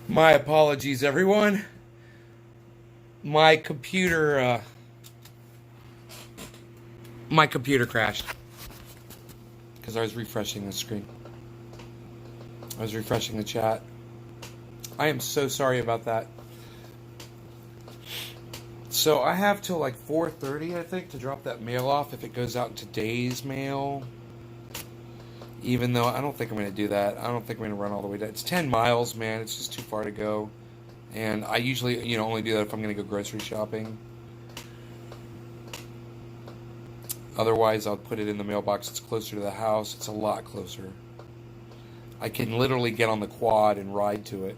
My apologies, everyone. My computer, my computer crashed because I was refreshing the screen. I was refreshing the chat. I am so sorry about that. So I have till like 4:30, I think, to drop that mail off if it goes out in today's mail. Even though I don't think I'm going to do that. I don't think I'm going to run all the way down. It's 10 miles, man. It's just too far to go. And I usually, only do that if I'm going to go grocery shopping. Otherwise, I'll put it in the mailbox. It's closer to the house. It's a lot closer. I can literally get on the quad and ride to it,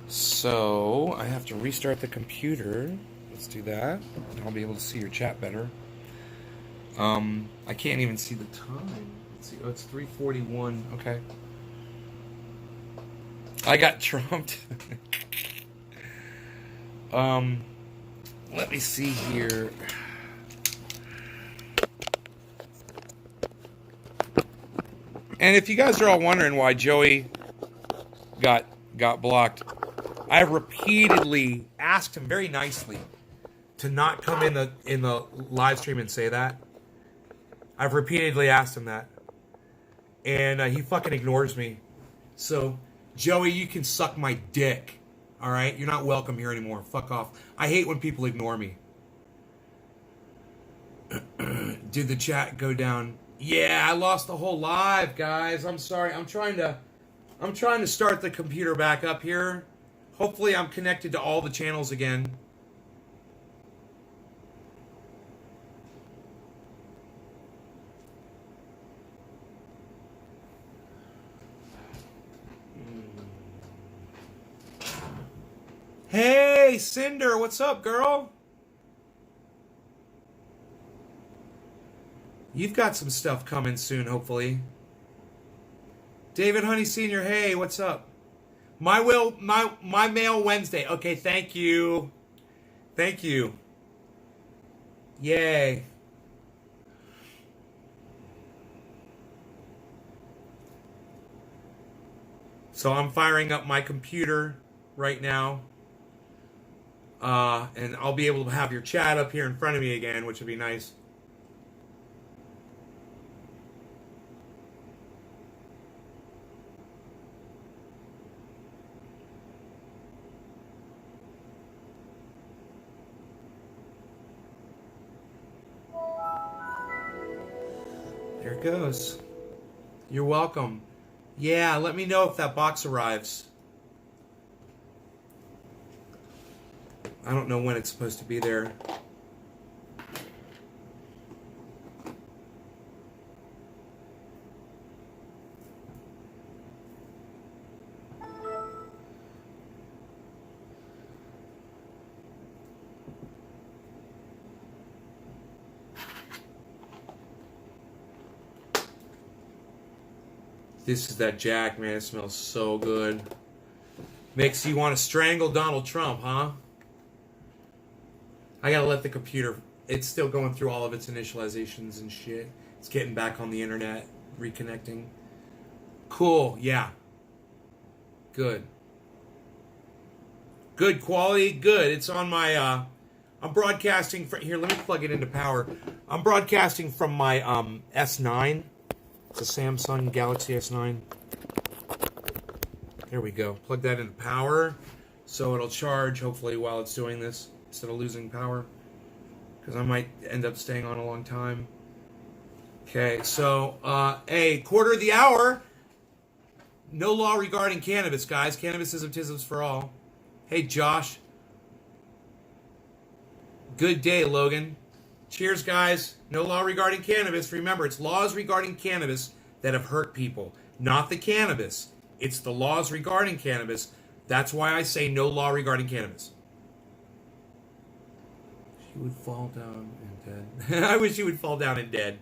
So, I have to restart the computer. Let's do that. I'll be able to see your chat better. I can't even see the time. Let's see. Oh, it's 3:41. Okay. I got trumped. Let me see here. And if you guys are all wondering why Joey got blocked, I repeatedly asked him very nicely to not come in the live stream and say that. I've repeatedly asked him that, and he fucking ignores me. So, Joey, you can suck my dick. All right, you're not welcome here anymore. Fuck off. I hate when people ignore me. Did the chat go down? Yeah, I lost the whole live, guys. I'm sorry. I'm trying to start the computer back up here. Hopefully, I'm connected to all the channels again. Hey, Cinder, what's up, girl? You've got some stuff coming soon, hopefully. David Honey Sr., hey, what's up? My mail Wednesday. Okay, thank you. Thank you. Yay. So I'm firing up my computer right now. And I'll be able to have your chat up here in front of me again, which would be nice. There it goes. You're welcome. Yeah, let me know if that box arrives. I don't know when it's supposed to be there. This is that Jack, man. It smells so good. Makes you want to strangle Donald Trump, huh? I gotta let the computer... It's still going through all of its initializations and shit. It's getting back on the internet, reconnecting. Cool, yeah. Good. Good quality, good. It's on my... I'm broadcasting... Here, let me plug it into power. I'm broadcasting from my S9. It's a Samsung Galaxy S9. There we go. Plug that into power so it'll charge, hopefully, while it's doing this instead of losing power. Because I might end up staying on a long time. Okay, so, hey, quarter of the hour. No law regarding cannabis, guys. Cannabisism for all. Hey, Josh. Good day, Logan. Cheers, guys. No law regarding cannabis. Remember, it's laws regarding cannabis that have hurt people. Not the cannabis. It's the laws regarding cannabis. That's why I say no law regarding cannabis. She would fall down and dead. I wish she would fall down and dead.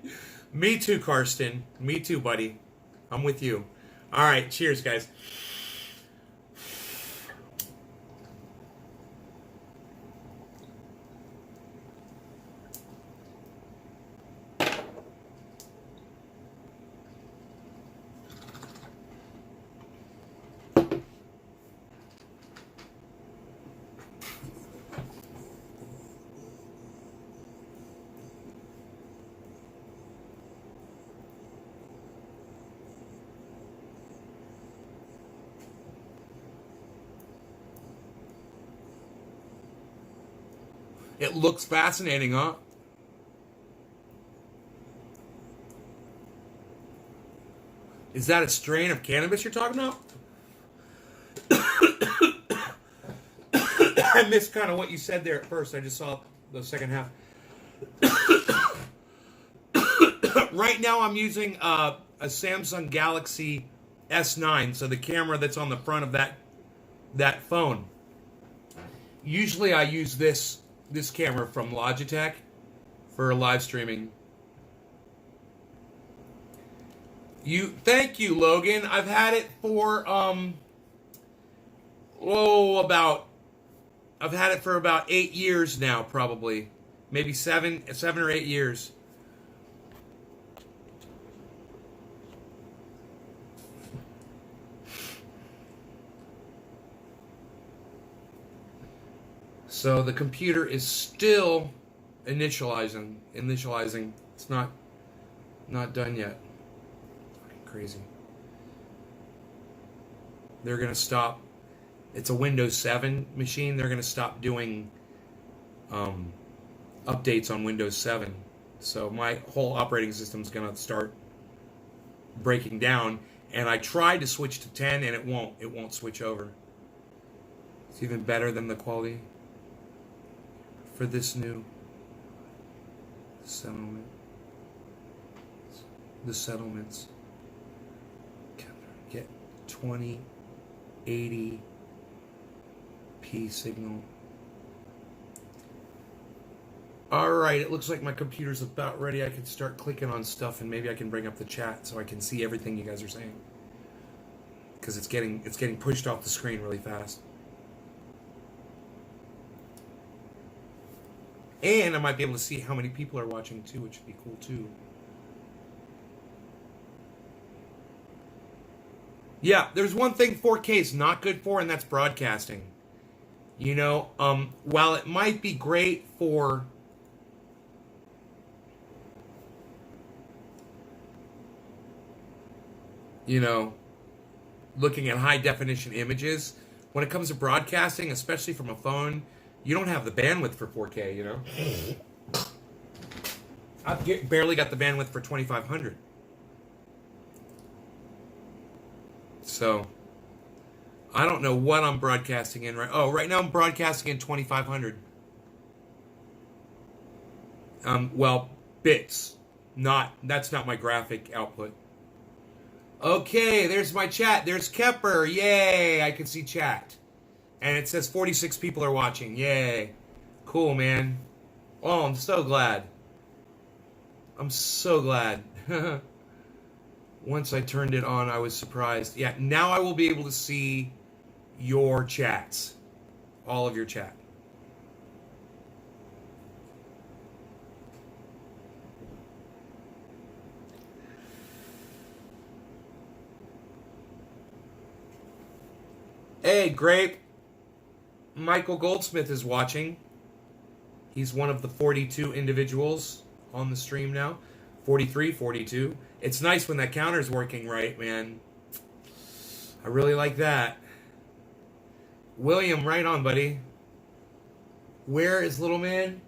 Me too, Karsten. Me too, buddy. I'm with you. All right. Cheers, guys. It looks fascinating, huh? Is that a strain of cannabis you're talking about? I missed kind of what you said there at first. I just saw the second half. Right now I'm using a Samsung Galaxy S9, so the camera that's on the front of that phone. Usually I use this camera from Logitech for live streaming. Thank you, Logan. I've had it for I've had it for about 8 years now, probably. Maybe 7 or 8 years. So the computer is still initializing. It's not done yet. Fucking crazy. They're gonna stop. It's a Windows 7 machine. They're gonna stop doing updates on Windows 7. So my whole operating system's gonna start breaking down. And I tried to switch to 10, and it won't switch over. It's even better than the quality for this new settlement. The settlements get 2080p signal. Alright, it looks like my computer's about ready. I can start clicking on stuff, and maybe I can bring up the chat so I can see everything you guys are saying. Because it's getting pushed off the screen really fast. And I might be able to see how many people are watching too, which would be cool too. Yeah, there's one thing 4K is not good for, and that's broadcasting. You know, while it might be great for looking at high definition images, when it comes to broadcasting, especially from a phone, you don't have the bandwidth for 4K, you know? I've barely got the bandwidth for 2500. So, I don't know what I'm broadcasting in right now I'm broadcasting in 2500. Well, bits. That's not my graphic output. Okay, there's my chat. There's Kepper. Yay, I can see chat. And it says 46 people are watching. Yay. Cool, man. Oh, I'm so glad. I'm so glad. Once I turned it on, I was surprised. Yeah, now I will be able to see your chats. All of your chat. Hey, Grape. Michael Goldsmith is watching. He's one of the 42 individuals on the stream now. 43, 42. It's nice when that counter's working right, man. I really like that. William, right on, buddy. Where is little man?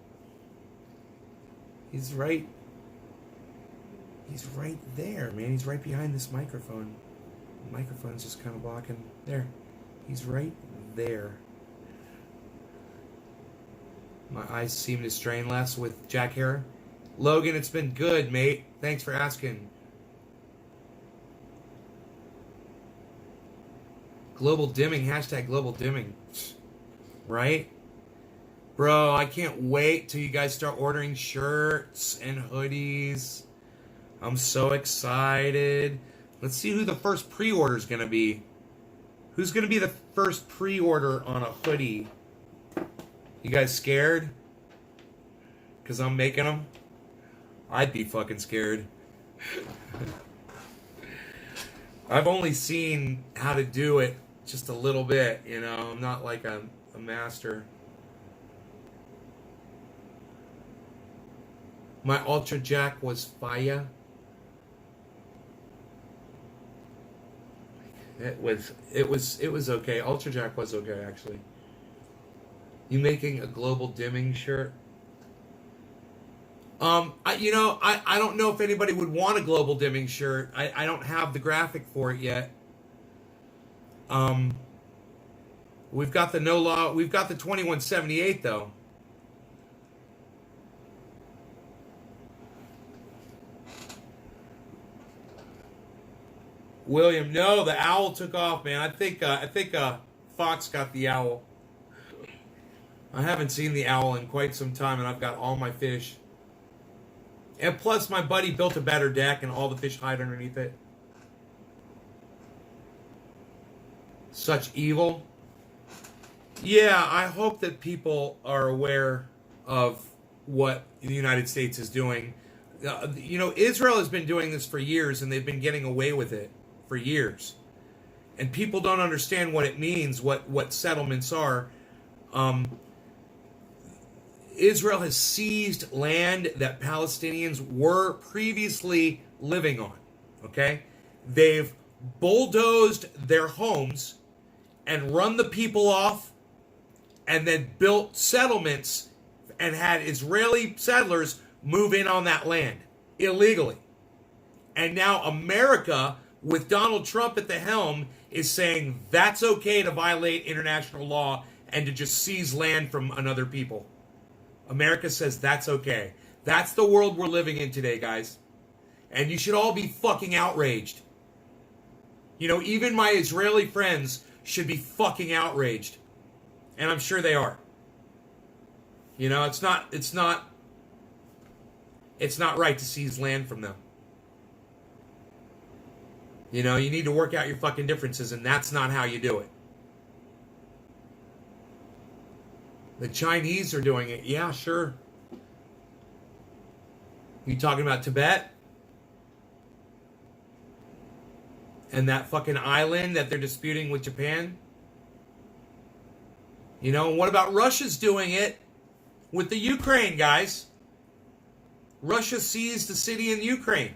He's right there, man. He's right behind this microphone. The microphone's just kind of blocking. There. He's right there. My eyes seem to strain less with Jack Harrer. Logan, it's been good, mate. Thanks for asking. Global dimming, hashtag global dimming. Right? Bro, I can't wait till you guys start ordering shirts and hoodies. I'm so excited. Let's see who the first pre-order is going to be. Who's going to be the first pre-order on a hoodie? You guys scared? Because I'm making them? I'd be fucking scared. I've only seen how to do it just a little bit, you know. I'm not like a master. My Ultra Jack was fire. It was okay. Ultra Jack was okay, actually. You making a global dimming shirt? I don't know if anybody would want a global dimming shirt. I don't have the graphic for it yet. We've got the no law. We've got the 2178 though. William, no, the owl took off, man. I think Fox got the owl. I haven't seen the owl in quite some time, and I've got all my fish. And plus, my buddy built a better deck, and all the fish hide underneath it. Such evil. Yeah, I hope that people are aware of what the United States is doing. Israel has been doing this for years, and they've been getting away with it for years. And people don't understand what it means, what settlements are. Israel has seized land that Palestinians were previously living on. Okay? They've bulldozed their homes and run the people off and then built settlements and had Israeli settlers move in on that land illegally. And now America, with Donald Trump at the helm, is saying that's okay to violate international law and to just seize land from another people. America says that's okay. That's the world we're living in today, guys. And you should all be fucking outraged. Even my Israeli friends should be fucking outraged. And I'm sure they are. It's not right to seize land from them. You need to work out your fucking differences, and that's not how you do it. The Chinese are doing it. Yeah, sure. You talking about Tibet? And that fucking island that they're disputing with Japan? And what about Russia's doing it with the Ukraine, guys? Russia seized the city in Ukraine.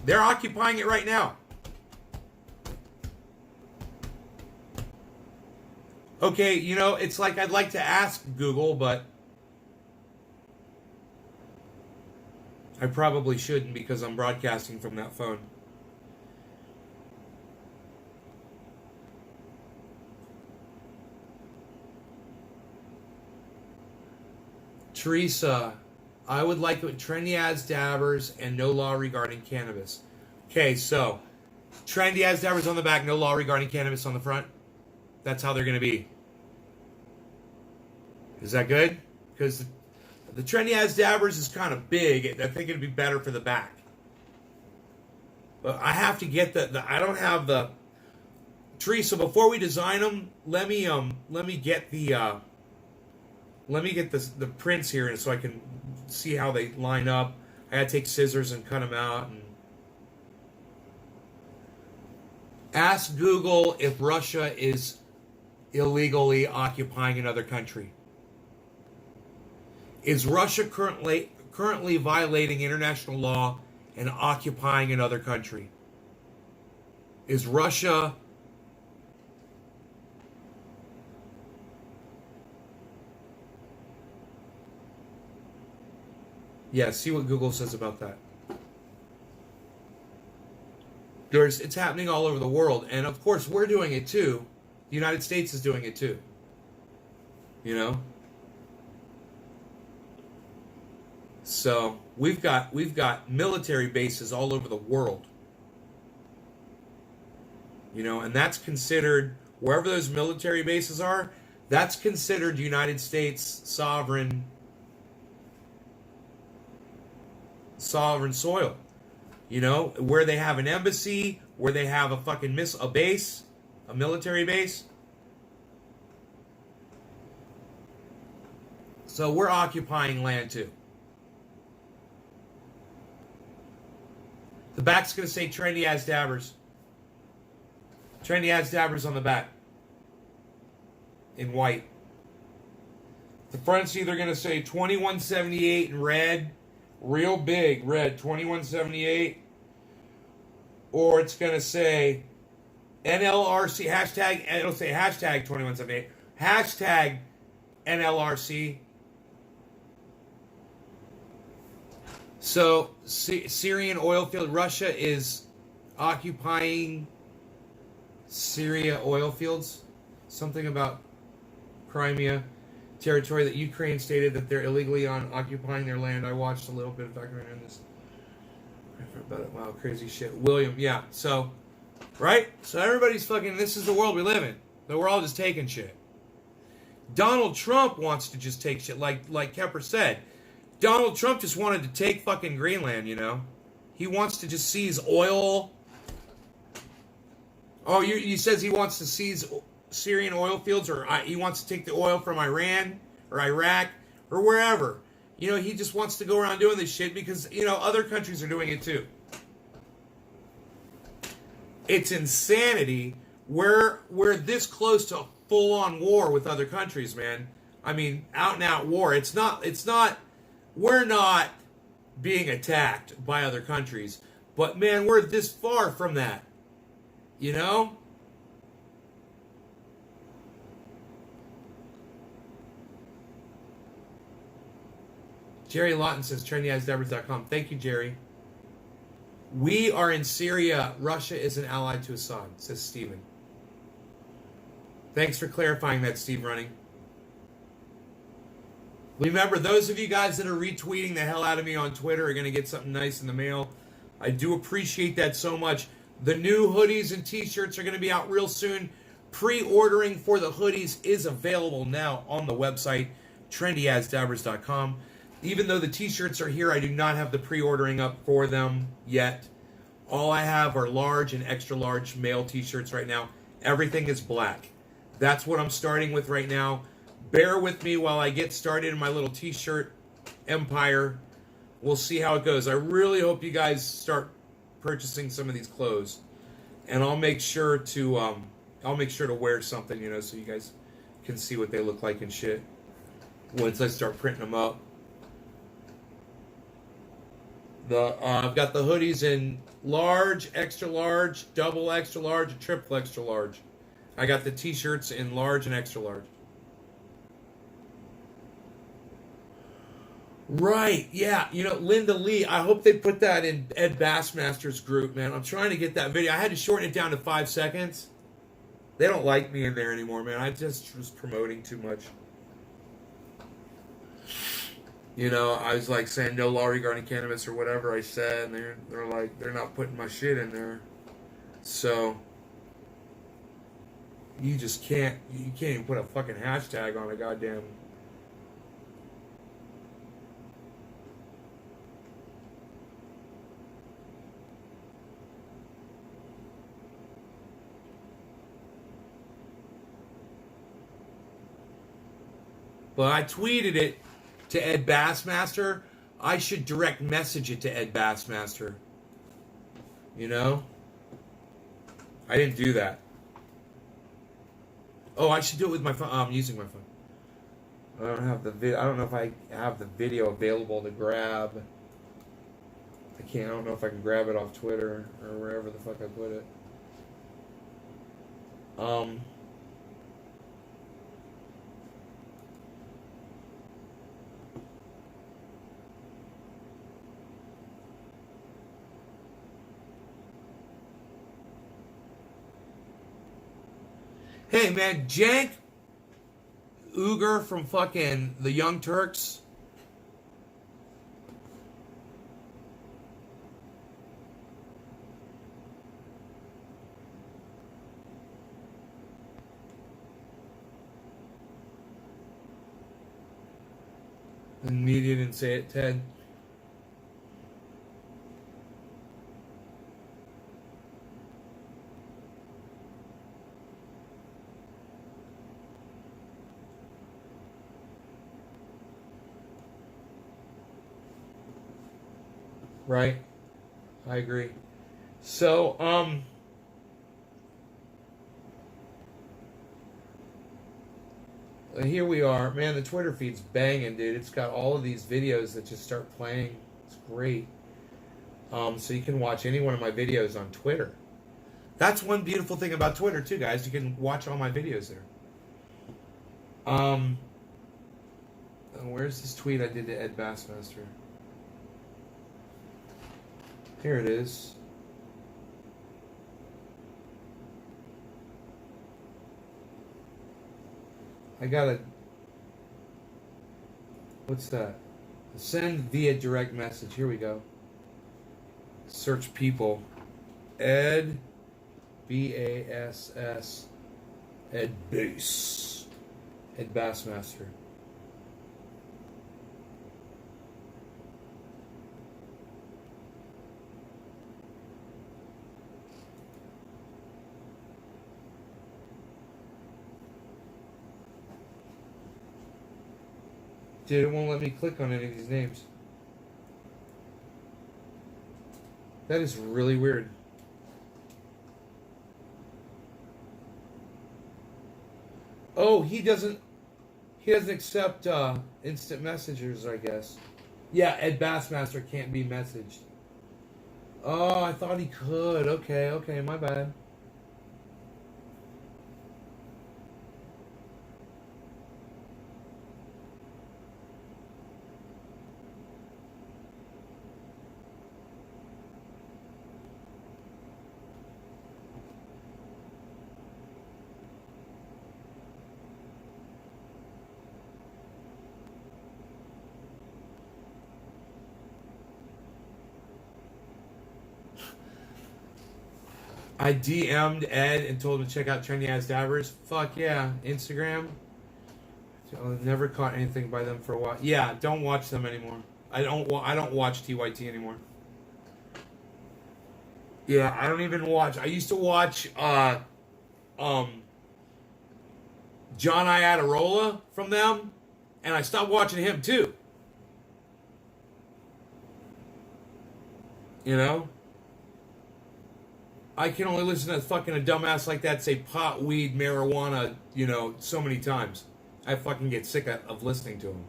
They're occupying it right now. Okay, it's like I'd like to ask Google, but I probably shouldn't because I'm broadcasting from that phone. Teresa, I would like trendy as dabbers and no law regarding cannabis. Okay, so trendy as dabbers on the back, no law regarding cannabis on the front. That's how they're going to be. Is that good? Because the trendy as dabbers is kind of big. I think it'd be better for the back. But I have to get I don't have the Teresa. Before we design them, let me get the prints here so I can see how they line up. I gotta take scissors and cut them out. And ask Google if Russia is illegally occupying another country. Is Russia currently violating international law and occupying another country? Is Russia see what Google says about that. It's happening all over the world, and of course we're doing it too. The United States is doing it too. So we've got military bases all over the world. And that's considered, wherever those military bases are, that's considered United States sovereign soil. Where they have an embassy, where they have a fucking base, a military base. So we're occupying land too. The back's going to say trendy as dabbers. Trendy as dabbers on the back. In white. The front's either going to say 2178 in red, real big red, 2178, or it's going to say NLRC hashtag, it'll say hashtag 2178, hashtag NLRC. So, Syrian oil field. Russia is occupying Syria oil fields. Something about Crimea territory that Ukraine stated that they're illegally occupying their land. I watched a little bit of documentary on this. About it. Wow, crazy shit. William, yeah. So, right? So everybody's fucking, this is the world we live in. That we're all just taking shit. Donald Trump wants to just take shit. Like Kepper said, Donald Trump just wanted to take fucking Greenland, you know? He wants to just seize oil. Oh, he says he wants to seize Syrian oil fields, or he wants to take the oil from Iran or Iraq or wherever. You know, he just wants to go around doing this shit because, you know, other countries are doing it too. It's insanity. We're this close to full-on war with other countries, man. I mean, out-and-out war. It's not, we're not being attacked by other countries. But, man, we're this far from that. You know? Jerry Lawton says, trendyasdeborahs.com. Thank you, Jerry. We are in Syria. Russia is an ally to Assad, says Stephen. Thanks for clarifying that, Steve Running. Remember, those of you guys that are retweeting the hell out of me on Twitter are going to get something nice in the mail. I do appreciate that so much. The new hoodies and t-shirts are going to be out real soon. Pre-ordering for the hoodies is available now on the website, trendyasdabbers.com. Even though the t-shirts are here, I do not have the pre-ordering up for them yet. All I have are large and extra large male t-shirts right now. Everything is black. That's what I'm starting with right now. Bear with me while I get started in my little t-shirt empire. We'll see how it goes. I really hope you guys start purchasing some of these clothes, and I'll make sure to wear something, you know, so you guys can see what they look like and shit once I start printing them up. I've got the hoodies in large, extra large, double extra large, and triple extra large. I got the t-shirts in large and extra large. Right, yeah. You know, Linda Lee, I hope they put that in Ed Bassmaster's group, man. I'm trying to get that video. I had to shorten it down to 5 seconds. They don't like me in there anymore, man. I just was promoting too much. You know, I was like saying no law regarding cannabis or whatever I said, and they're like, they're not putting my shit in there. So you can't even put a fucking hashtag on a goddamn. But I tweeted it to Ed Bassmaster. I should direct message it to Ed Bassmaster. You know? I didn't do that. Oh, I should do it with my phone. I'm using my phone. I don't have I don't know if I have the video available to grab. I don't know if I can grab it off Twitter or wherever the fuck I put it. Hey, man, Jank Uger from fucking the Young Turks. The media didn't say it, Ted. Right. I agree. So, here we are. Man, the Twitter feed's banging, dude. It's got all of these videos that just start playing. It's great. So you can watch any one of my videos on Twitter. That's one beautiful thing about Twitter, too, guys. You can watch all my videos there. Where's this tweet I did to Ed Bassmaster? Here it is. I gotta. What's that? Send via direct message. Here we go. Search people. Ed. B-A-S-S. Ed Bass. Ed Bassmaster. Dude, it won't let me click on any of these names. That is really weird. Oh, he doesn't accept instant messengers, I guess. Yeah, Ed Bassmaster can't be messaged. Oh, I thought he could. Okay, my bad. I DM'd Ed and told him to check out Trendy Ass Dabbers. Fuck yeah. Instagram. I've never caught anything by them for a while. Yeah, don't watch them anymore. I don't watch TYT anymore. Yeah, I don't even watch. I used to watch John Iadarola from them, and I stopped watching him too. You know? I can only listen to fucking a dumbass like that say pot, weed, marijuana, so many times. I fucking get sick of listening to him.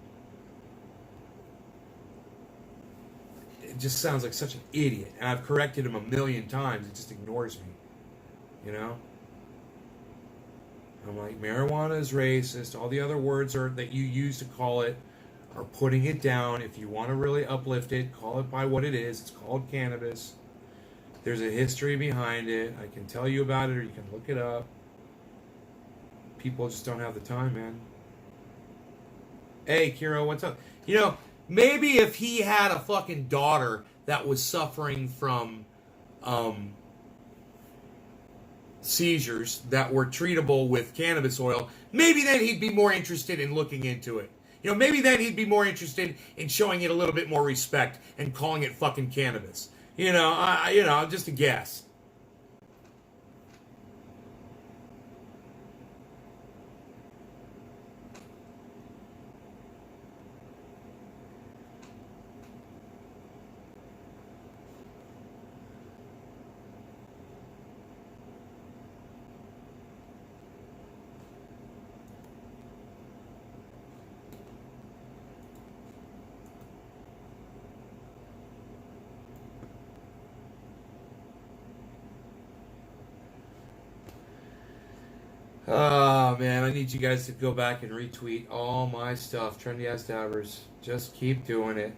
It just sounds like such an idiot. And I've corrected him a million times. He just ignores me. I'm like, marijuana is racist. All the other words that you use to call it are putting it down. If you want to really uplift it, call it by what it is. It's called cannabis. There's a history behind it. I can tell you about it, or you can look it up. People just don't have the time, man. Hey, Kiro, what's up? Maybe if he had a fucking daughter that was suffering from seizures that were treatable with cannabis oil, maybe then he'd be more interested in looking into it. Maybe then he'd be more interested in showing it a little bit more respect and calling it fucking cannabis. Just a guess. Oh, man, I need you guys to go back and retweet all my stuff. Trendy Ass Dabbers. Just keep doing it.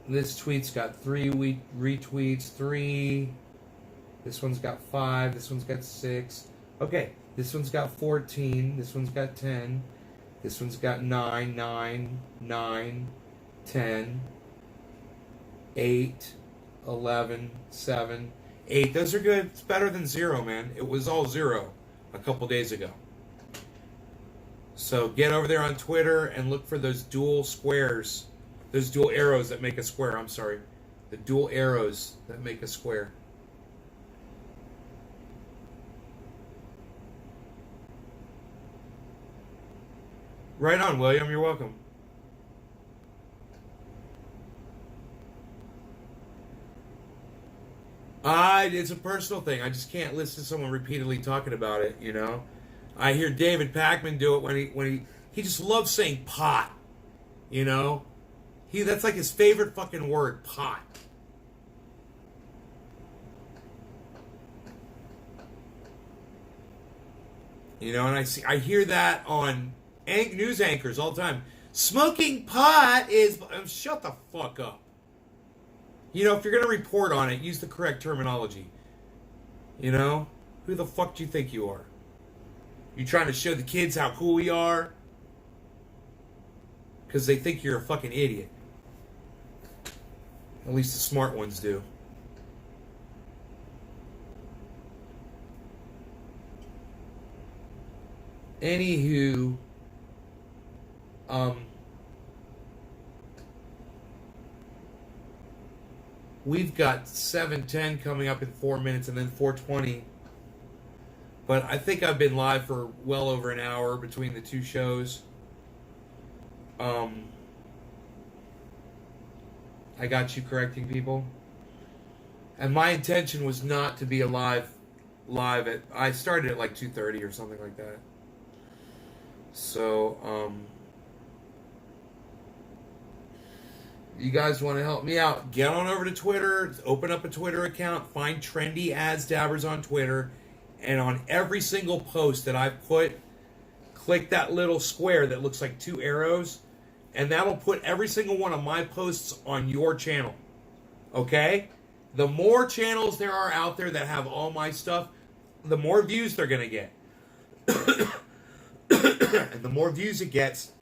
This tweet's got 3 retweets. 3. This one's got 5. This one's got 6. Okay, this one's got 14. This one's got 10. This one's got 9, 9, 9, 10, 8, 11, 7, 8. Those are good. It's better than 0, man. It was all 0 a couple days ago. So get over there on Twitter and look for those dual squares. Those dual arrows that make a square. I'm sorry. The dual arrows that make a square. Right on, William. You're welcome. It's a personal thing. I just can't listen to someone repeatedly talking about it, I hear David Pakman do it when he just loves saying pot, That's like his favorite fucking word, pot. And I hear that on news anchors all the time. Smoking pot is... Shut the fuck up. You know, if you're going to report on it, use the correct terminology. You know? Who the fuck do you think you are? You trying to show the kids how cool we are? Because they think you're a fucking idiot. At least the smart ones do. Anywho, we've got 7:10 coming up in 4 minutes and then 4:20. But I think I've been live for well over an hour between the two shows. I got you correcting people. And my intention was not to be live at... I started at like 2:30 or something like that. So, you guys want to help me out, get on over to Twitter, open up a Twitter account, find Trendy Ads Dabbers on Twitter, and on every single post that I put, click that little square that looks like two arrows, and that'll put every single one of my posts on your channel. Okay? The more channels there are out there that have all my stuff, the more views they're going to get. And the more views it gets,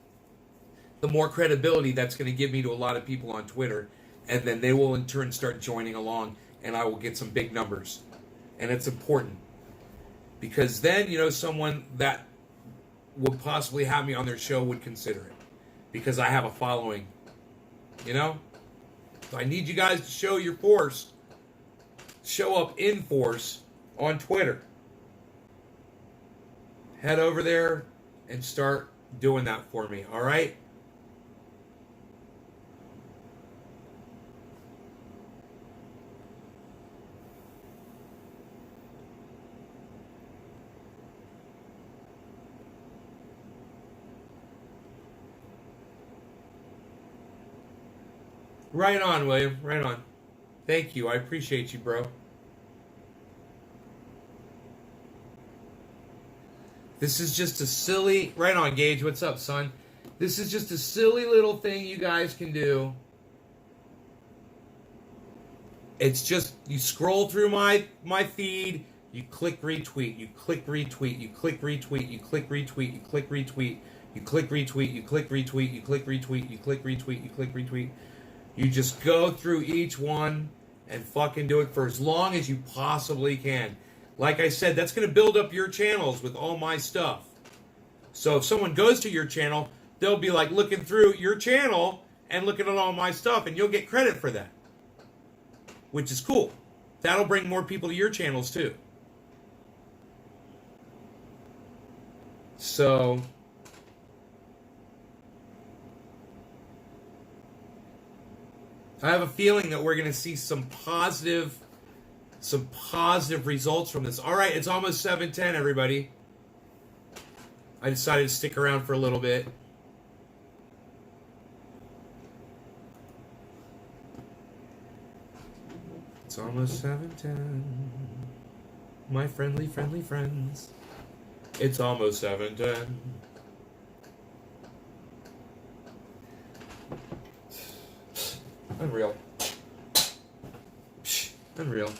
the more credibility that's going to give me to a lot of people on Twitter. And then they will in turn start joining along, and I will get some big numbers. And it's important. Because then, you know, someone that would possibly have me on their show would consider it. Because I have a following. You know? So I need you guys to show your force. Show up in force on Twitter. Head over there and start doing that for me, all right? Right on, William. Right on. Thank you. I appreciate you, bro. This is just a silly... Right on, Gage. What's up, son? This is just a silly little thing you guys can do. It's just... You scroll through my feed. You click retweet. You click retweet. You click retweet. You click retweet. You click retweet. You click retweet. You click retweet. You click retweet. You click retweet. You click retweet. You just go through each one and fucking do it for as long as you possibly can. Like I said, that's going to build up your channels with all my stuff. So if someone goes to your channel, they'll be like looking through your channel and looking at all my stuff, and you'll get credit for that. Which is cool. That'll bring more people to your channels too. So... I have a feeling that we're going to see some positive results from this. All right, it's almost 7:10, everybody. I decided to stick around for a little bit. It's almost 7:10. My friendly friends. It's almost 7:10. Unreal. Unreal.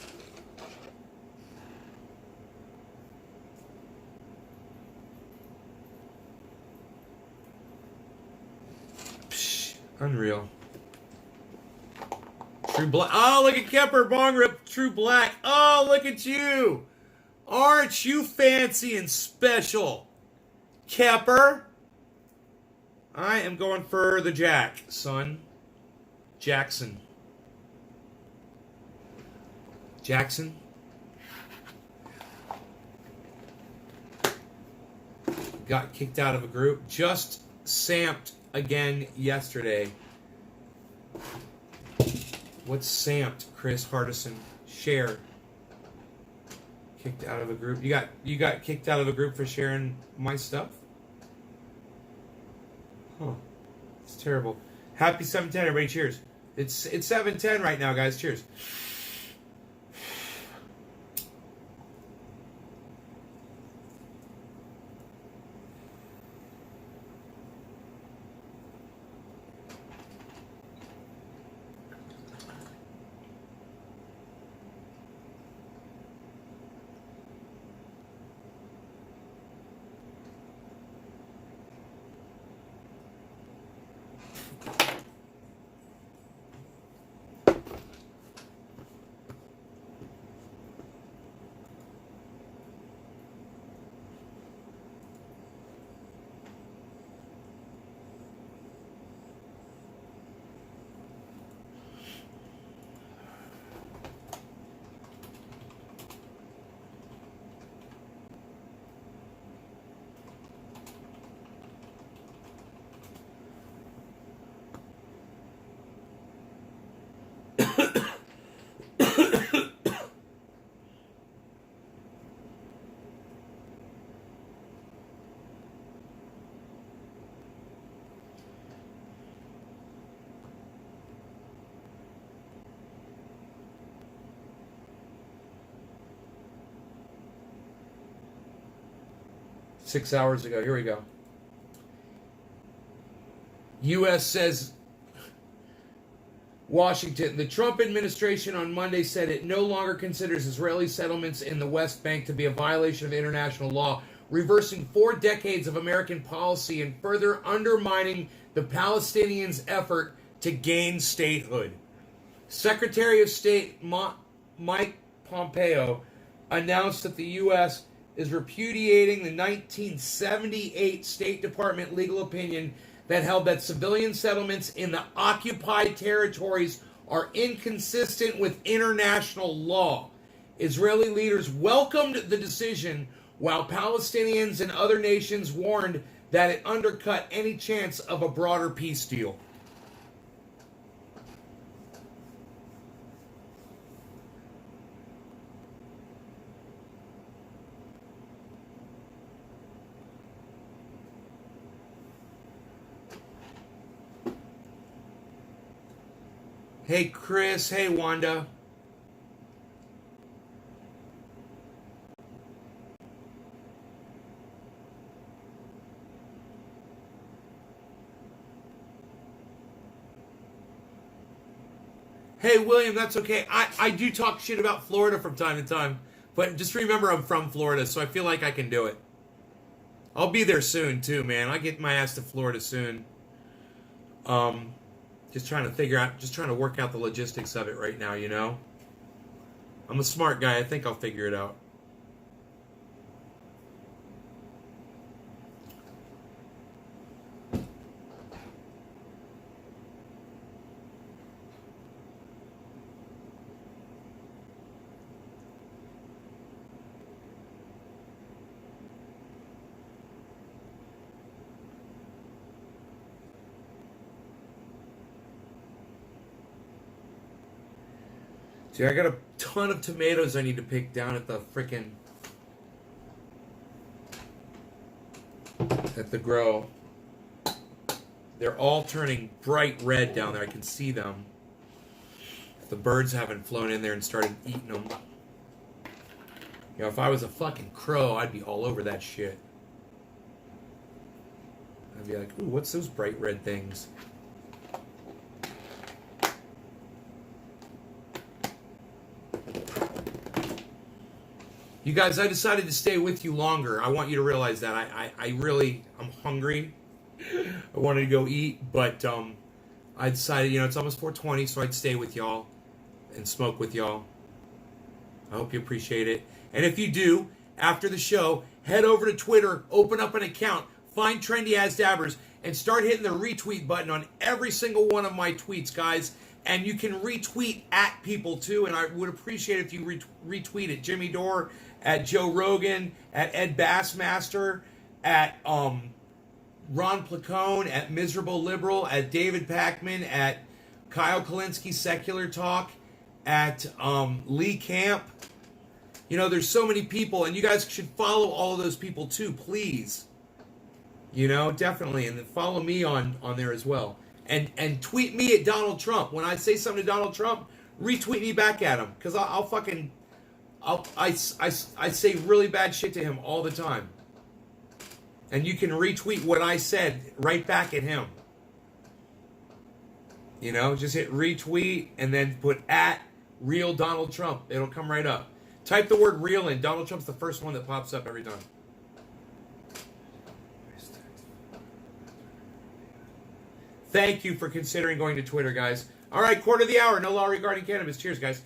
Unreal. True Black. Oh, look at Kemper. Bong Rip. True Black. Oh, look at you. Aren't you fancy and special? Kemper. I am going for the Jack, son. Jackson. Got kicked out of a group. Just samped again yesterday. What's samped, Chris Hardison? Share. Kicked out of a group. You got kicked out of a group for sharing my stuff? Huh. It's terrible. Happy 7:10, everybody. Cheers. It's 7:10 right now, guys. Cheers. 6 hours ago. Here we go. U.S. says, Washington, the Trump administration on Monday said it no longer considers Israeli settlements in the West Bank to be a violation of international law, reversing 4 decades of American policy and further undermining the Palestinians' effort to gain statehood. Secretary of State Mike Pompeo announced that the U.S. is repudiating the 1978 State Department legal opinion that held that civilian settlements in the occupied territories are inconsistent with international law. Israeli leaders welcomed the decision, while Palestinians and other nations warned that it undercut any chance of a broader peace deal. Hey, Chris. Hey, Wanda. Hey, William, that's okay. I do talk shit about Florida from time to time. But just remember I'm from Florida, so I feel like I can do it. I'll be there soon, too, man. I'll get my ass to Florida soon. Just trying to work out the logistics of it right now, you know? I'm a smart guy. I think I'll figure it out. See, I got a ton of tomatoes I need to pick down at the frickin' at the grow. They're all turning bright red down there. I can see them. The birds haven't flown in there and started eating them. You know, if I was a fucking crow, I'd be all over that shit. I'd be like, ooh, what's those bright red things? You guys, I decided to stay with you longer. I want you to realize that. I'm hungry. I wanted to go eat, but I decided, you know, it's almost 4:20, so I'd stay with y'all and smoke with y'all. I hope you appreciate it. And if you do, after the show, head over to Twitter, open up an account, find Trendy As Dabbers, and start hitting the retweet button on every single one of my tweets, guys. And you can retweet at people, too, and I would appreciate it if you retweet at Jimmy Dore, at Joe Rogan, at Ed Bassmaster, at Ron Placone, at Miserable Liberal, at David Packman, at Kyle Kalinske Secular Talk, at Lee Camp. You know, there's so many people, and you guys should follow all of those people too, please. You know, definitely, and then follow me on there as well. And tweet me at Donald Trump. When I say something to Donald Trump, retweet me back at him, because I say really bad shit to him all the time. And you can retweet what I said right back at him. You know, just hit retweet and then put at real Donald Trump. It'll come right up. Type the word real in. Donald Trump's the first one that pops up every time. Thank you for considering going to Twitter, guys. All right, quarter of the hour. No law regarding cannabis. Cheers, guys.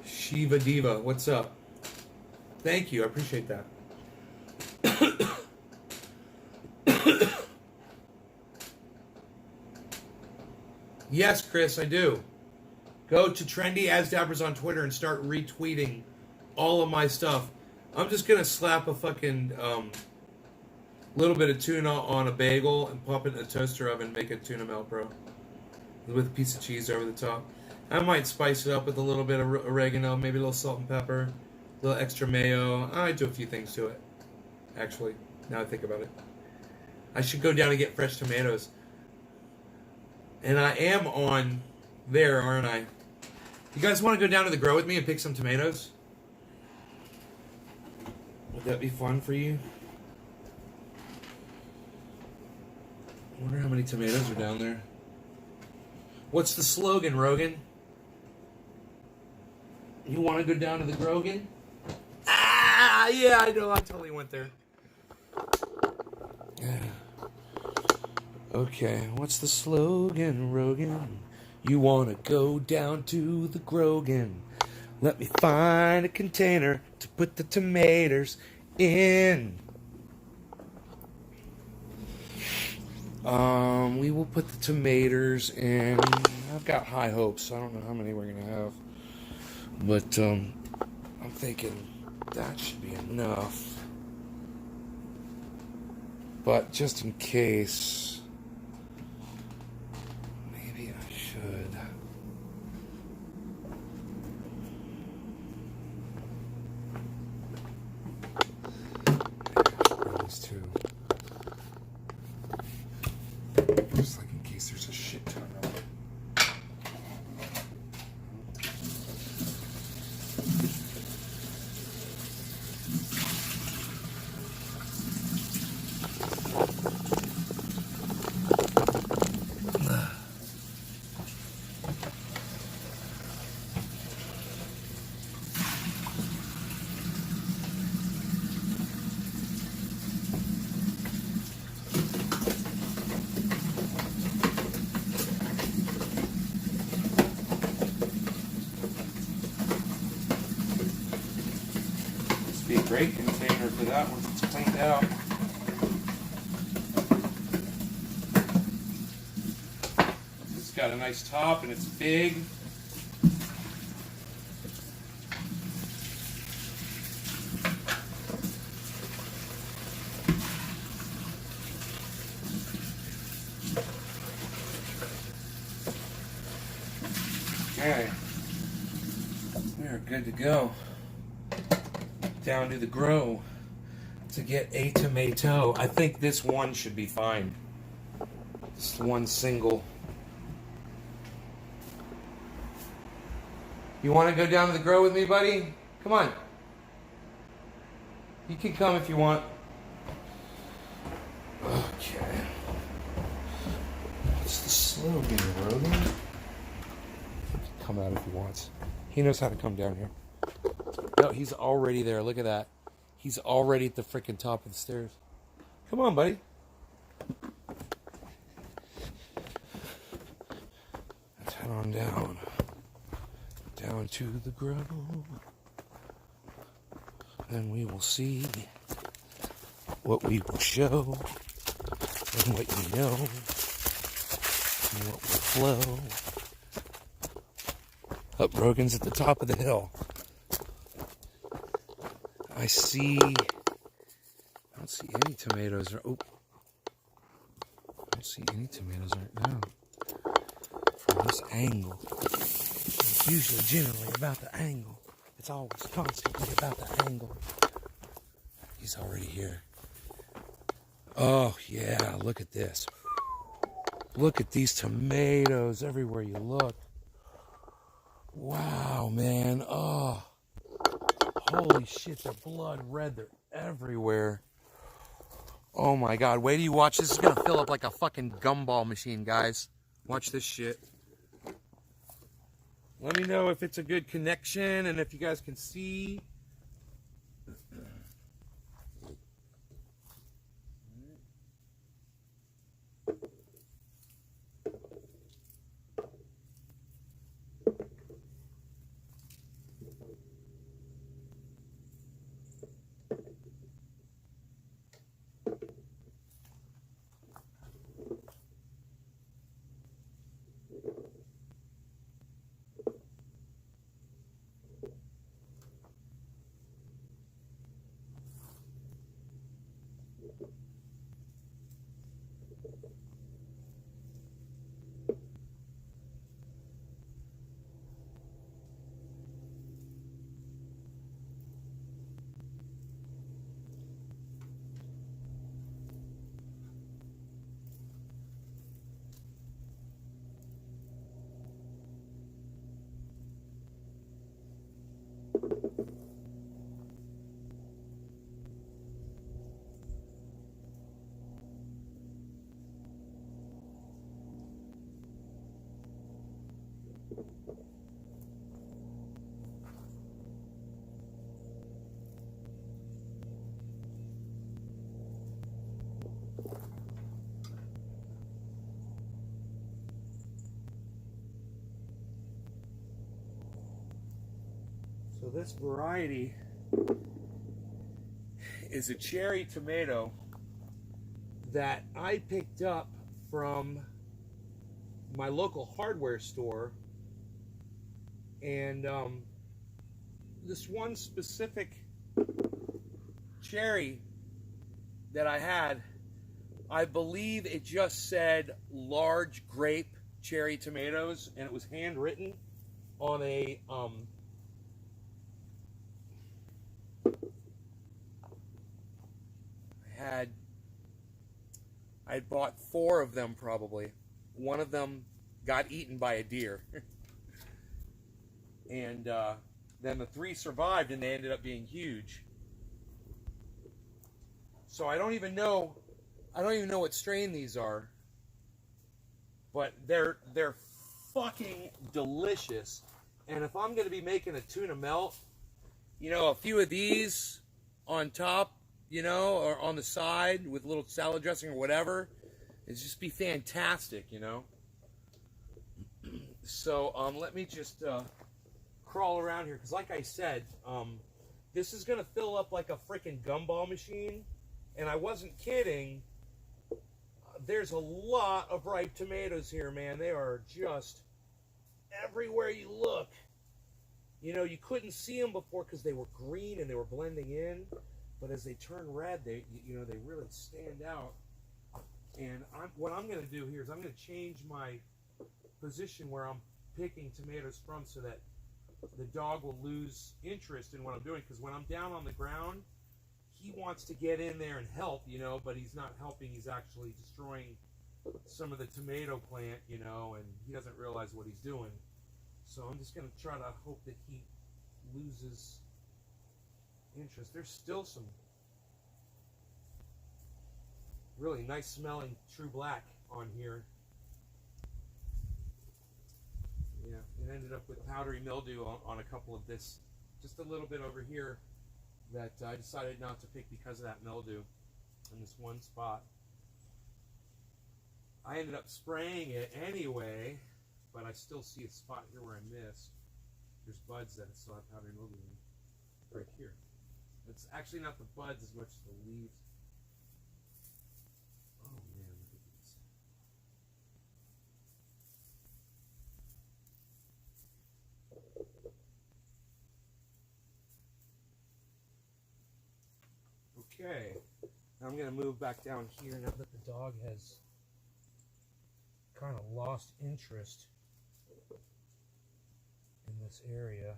Shiva Diva, what's up? Thank you, I appreciate that. Yes, Chris, I do. Go to Trendy As Dabbers on Twitter and start retweeting all of my stuff. I'm just gonna slap a fucking little bit of tuna on a bagel and pop it in a toaster oven and make a tuna melt, bro, with a piece of cheese over the top. I might spice it up with a little bit of oregano, maybe a little salt and pepper, a little extra mayo. I do a few things to it, actually, now I think about it. I should go down and get fresh tomatoes. And I am on there, aren't I? You guys want to go down to the grow with me and pick some tomatoes? Would that be fun for you? I wonder how many tomatoes are down there. What's the slogan, Rogan? You want to go down to the Grogan? Ah, yeah, I know. I totally went there. Yeah. Okay, what's the slogan, Rogan? You want to go down to the Grogan. Let me find a container to put the tomatoes in. We will put the tomatoes in. I've got high hopes. I don't know how many we're going to have. But, I'm thinking that should be enough. But just in case, maybe I should. These two. Just like in case there's a shit ton of them. Be a great container for that once it's cleaned out. It's got a nice top and it's big. Okay, we are good to go. Down to the grow to get a tomato. I think this one should be fine. Just one single. You want to go down to the grow with me, buddy? Come on. You can come if you want. Okay. What's the slogan, Rogan? Come out if he wants. He knows how to come down here. No, he's already there. Look at that. He's already at the freaking top of the stairs. Come on, buddy. Let's head on down. Down to the grow. Then we will see what we will show. And what you know. And what will flow. Up Rogan's at the top of the hill. I don't see any tomatoes. Oh, I don't see any tomatoes right now. From this angle. It's usually generally about the angle. It's always constantly about the angle. He's already here. Oh, yeah, look at this. Look at these tomatoes everywhere you look. Wow, man. Oh. Holy shit, they're blood red. They're everywhere. Oh my god. Wait till you watch. This is going to fill up like a fucking gumball machine, guys. Watch this shit. Let me know if it's a good connection and if you guys can see. So this variety is a cherry tomato that I picked up from my local hardware store. And this one specific cherry that I had, I believe it just said large grape cherry tomatoes, and it was handwritten on a I bought 4 of them probably. One of them got eaten by a deer. And then the 3 survived, and they ended up being huge. So I don't even know what strain these are. But they're fucking delicious. And if I'm going to be making a tuna melt, you know, a few of these on top, you know, or on the side with a little salad dressing or whatever, it'd just be fantastic, you know. So let me just crawl around here, because like I said, this is going to fill up like a freaking gumball machine, and I wasn't kidding. There's a lot of ripe tomatoes here, man. They are just everywhere you look. You know, you couldn't see them before because they were green and they were blending in, but as they turn red, they really stand out. And what I'm going to do here is I'm going to change my position where I'm picking tomatoes from, so that the dog will lose interest in what I'm doing, because when I'm down on the ground, he wants to get in there and help, you know, but he's not helping. He's actually destroying some of the tomato plant, you know, and he doesn't realize what he's doing. So I'm just going to try to hope that he loses interest. There's still some really nice smelling True Black on here. Yeah, it ended up with powdery mildew on a couple of this, just a little bit over here, that I decided not to pick because of that mildew in this one spot. I ended up spraying it anyway, but I still see a spot here where I missed. There's buds that still have powdery mildew in right here. It's actually not the buds as much as the leaves. Oh man, look at these. Okay, now I'm going to move back down here now that the dog has kind of lost interest in this area.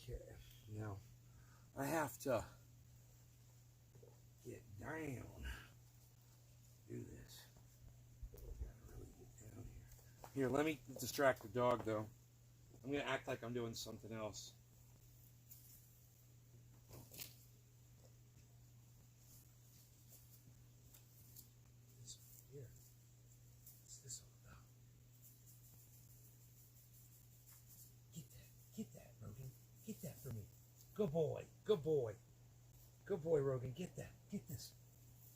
Okay, now I have to get down. Do this. Gotta really get down here. Here, let me distract the dog though. I'm gonna act like I'm doing something else. This here. What's this all about? Get that, Rogan. Get that for me. Good boy. Good boy. Good boy, Rogan. Get that. Get this.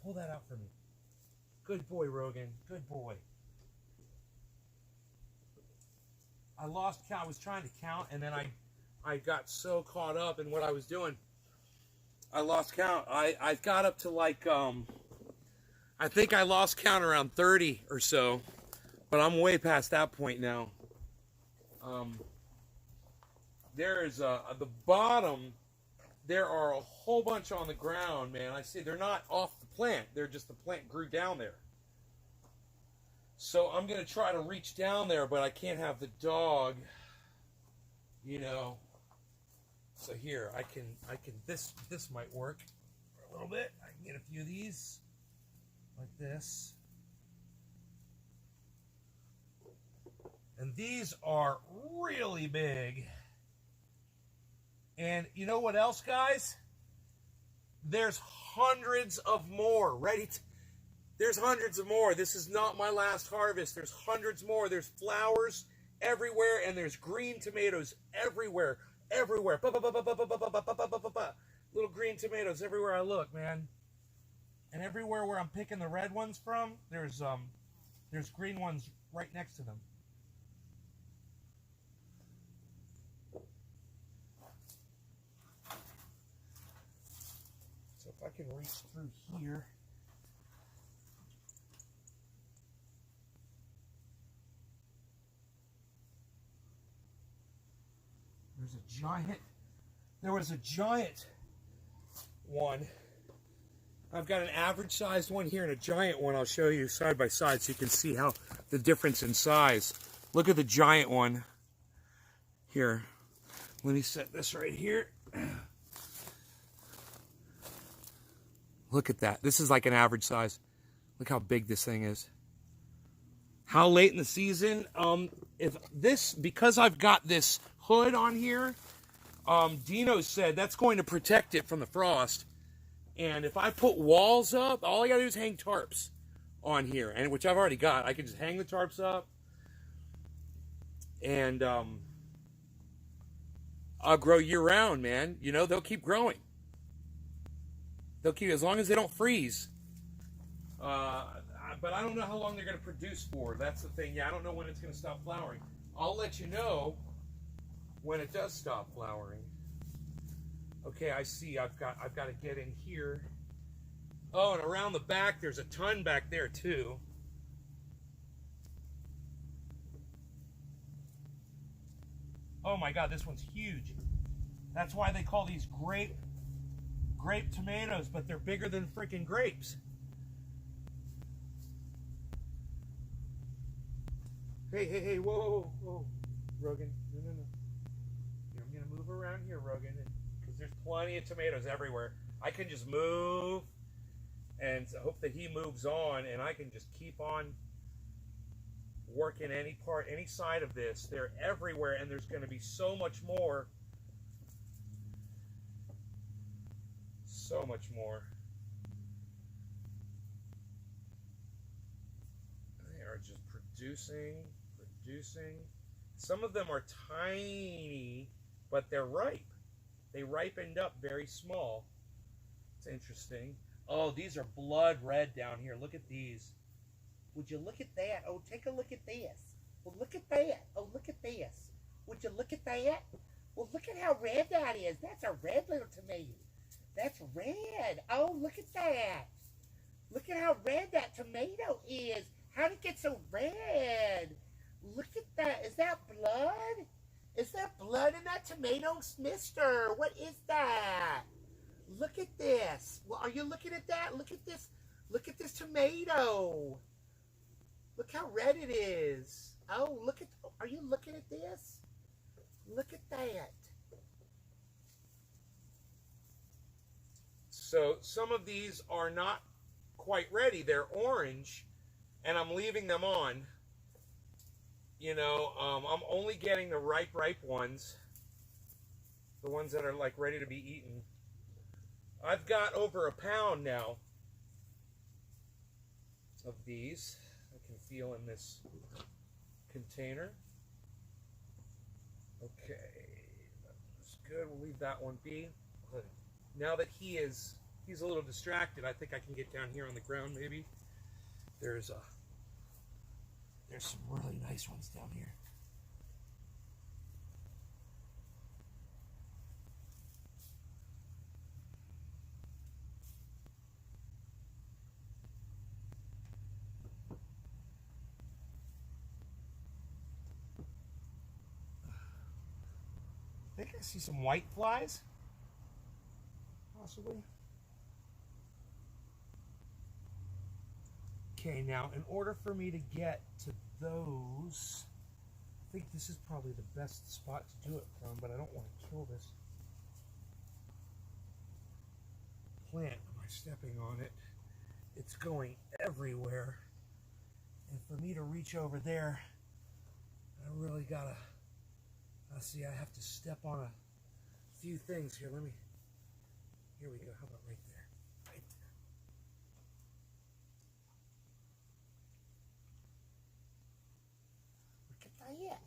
Pull that out for me. Good boy, Rogan. Good boy. I lost count. I was trying to count, and then I got so caught up in what I was doing, I lost count. I got up to like, I think I lost count around 30 or so, but I'm way past that point now. There is at the bottom, there are a whole bunch on the ground, man. I see they're not off the plant. They're just the plant grew down there. So I'm going to try to reach down there, but I can't have the dog, you know. So here, I can this might work for a little bit. I can get a few of these like this. And these are really big. And you know what else, guys? There's hundreds of more. Ready? There's hundreds of more. This is not my last harvest. There's hundreds more. There's flowers everywhere, and there's green tomatoes everywhere. Everywhere. Little green tomatoes everywhere I look, man. And everywhere where I'm picking the red ones from, there's green ones right next to them. So if I can reach through here. There was a giant one. I've got an average sized one here and a giant one. I'll show you side by side so you can see how the difference in size. Look at the giant one here. Let me set this right here. Look at that. This is like an average size. Look how big this thing is. How late in the season? Because I've got this hood on here, Dino said that's going to protect it from the frost. And if I put walls up, all I gotta do is hang tarps on here, and which I've already got. I can just hang the tarps up, and I'll grow year round, man. You know, they'll keep growing. They'll keep, as long as they don't freeze. But I don't know how long they're going to produce for. That's the thing. Yeah, I don't know when it's going to stop flowering. I'll let you know when it does stop flowering. Okay, I see. I've got to get in here. Oh, and around the back, there's a ton back there too. Oh my God, this one's huge. That's why they call these grape tomatoes, but they're bigger than freaking grapes. Hey, whoa, Rogan, no. I'm gonna move around here, Rogan, because there's plenty of tomatoes everywhere. I can just move and hope that he moves on, and I can just keep on working any side of this. They're everywhere, and there's gonna be so much more. So much more. They are just producing. Some of them are tiny, but they're ripe. They ripened up very small. It's interesting. Oh, these are blood red down here. Look at these. Would you look at that? Oh, take a look at this. Well, look at that. Oh, look at this. Would you look at that? Well, look at how red that is. That's a red little tomato. That's red. Oh, look at that. Look at how red that tomato is. How did it get so red? Look at that. Is that blood? Is that blood in that tomato, mister? What is that? Look at this. Well, are you looking at that? Look at this. Look at this tomato. Look how red it is. Oh, look at, are you looking at this? Look at that. So some of these are not quite ready. They're orange, and I'm leaving them on. You know, I'm only getting the ripe ones. The ones that are like ready to be eaten. I've got over a pound now of these. I can feel in this container. Okay, that's good. We'll leave that one be. Now that he's a little distracted, I think I can get down here on the ground maybe. There's some really nice ones down here. I think I see some white flies, possibly. Okay, now in order for me to get to those, I think this is probably the best spot to do it from, but I don't want to kill this plant. Am I stepping on it? It's going everywhere. And for me to reach over there, I really gotta, see, I have to step on a few things here. Here we go. How about right there? Right there. Look at that.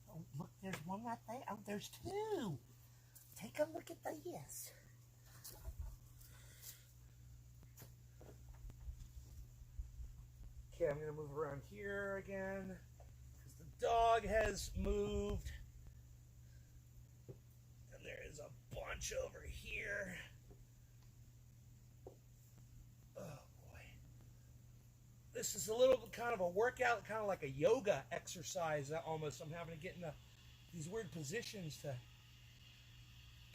Oh, look, there's one right there. Oh, there's two. Take a look at this. Okay, I'm going to move around here again because the dog has moved. And there is a bunch over here. Oh boy. This is a little kind of a workout, kind of like a yoga exercise almost. I'm having to get into these weird positions to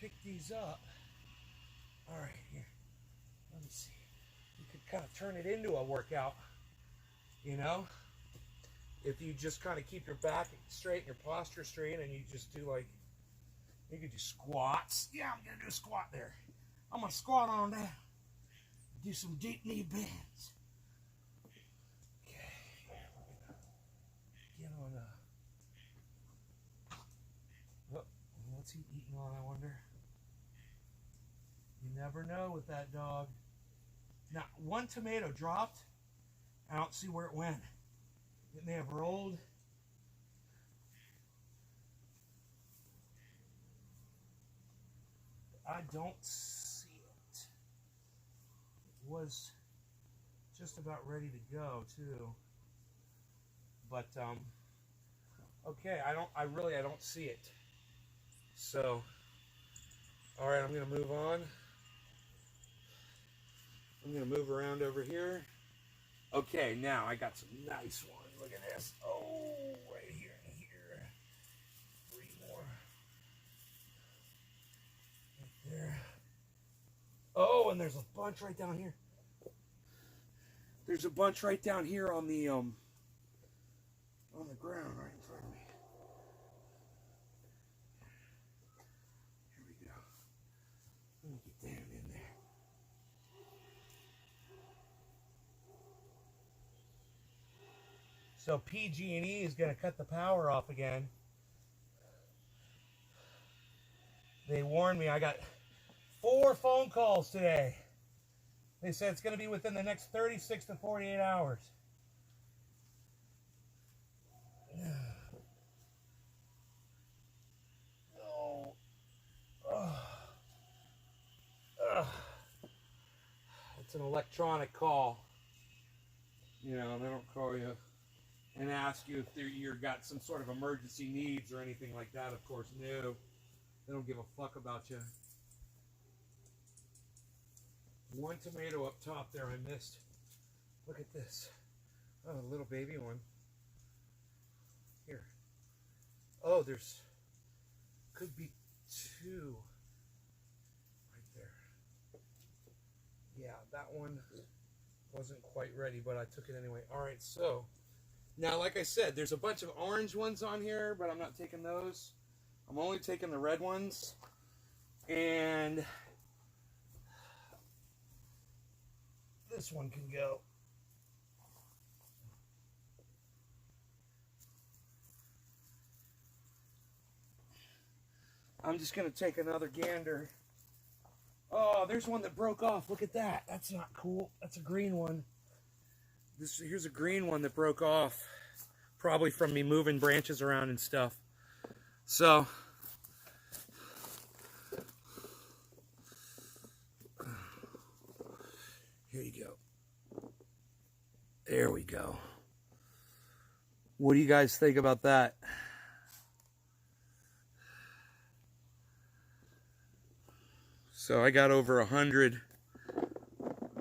pick these up. All right, here. Let me see. You could kind of turn it into a workout, you know? If you just kind of keep your back straight and your posture straight and you just do like, you could do squats. Yeah, I'm going to do a squat there. I'm going to squat on down. Do some deep knee bends. Okay, we're going to get on what's he eating on, I wonder? You never know with that dog. Now, one tomato dropped. I don't see where it went. It may have rolled. I don't see it. It was just about ready to go too. But okay, I don't see it. So all right, I'm gonna move on. I'm gonna move around over here. Okay, now I got some nice ones. Look at this. Oh, right here and here. 3 more. Right there. Oh, and there's a bunch right down here. There's a bunch right down here on the ground right in front of me. Here we go. Let me get down in there. So PG&E is going to cut the power off again. They warned me. I got 4 phone calls today. They said it's going to be within the next 36 to 48 hours. Oh. It's an electronic call. You know, they don't call you and ask you if you've got some sort of emergency needs or anything like that. Of course, no. They don't give a fuck about you. 1 tomato up top there I missed. Look at this. Oh, a little baby one. Here. Oh, there's could be 2 right there. Yeah, that one wasn't quite ready, but I took it anyway. All right, so now, like I said, there's a bunch of orange ones on here, but I'm not taking those. I'm only taking the red ones. And this one can go. I'm just going to take another gander. Oh, there's one that broke off. Look at that. That's not cool. That's a green one. Here's a green one that broke off. Probably from me moving branches around and stuff. So here you go. There we go. What do you guys think about that? So I got over 100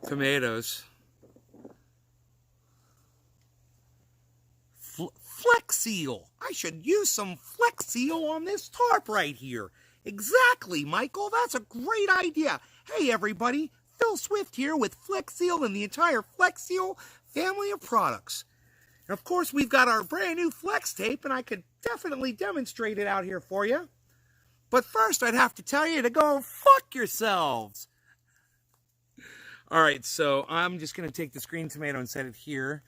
tomatoes. Flex Seal. I should use some Flex Seal on this tarp right here. Exactly, Michael. That's a great idea. Hey, everybody. Phil Swift here with Flex Seal and the entire Flex Seal family of products. And of course, we've got our brand new Flex Tape, and I could definitely demonstrate it out here for you. But first, I'd have to tell you to go fuck yourselves. All right, so I'm just going to take this green tomato and set it here.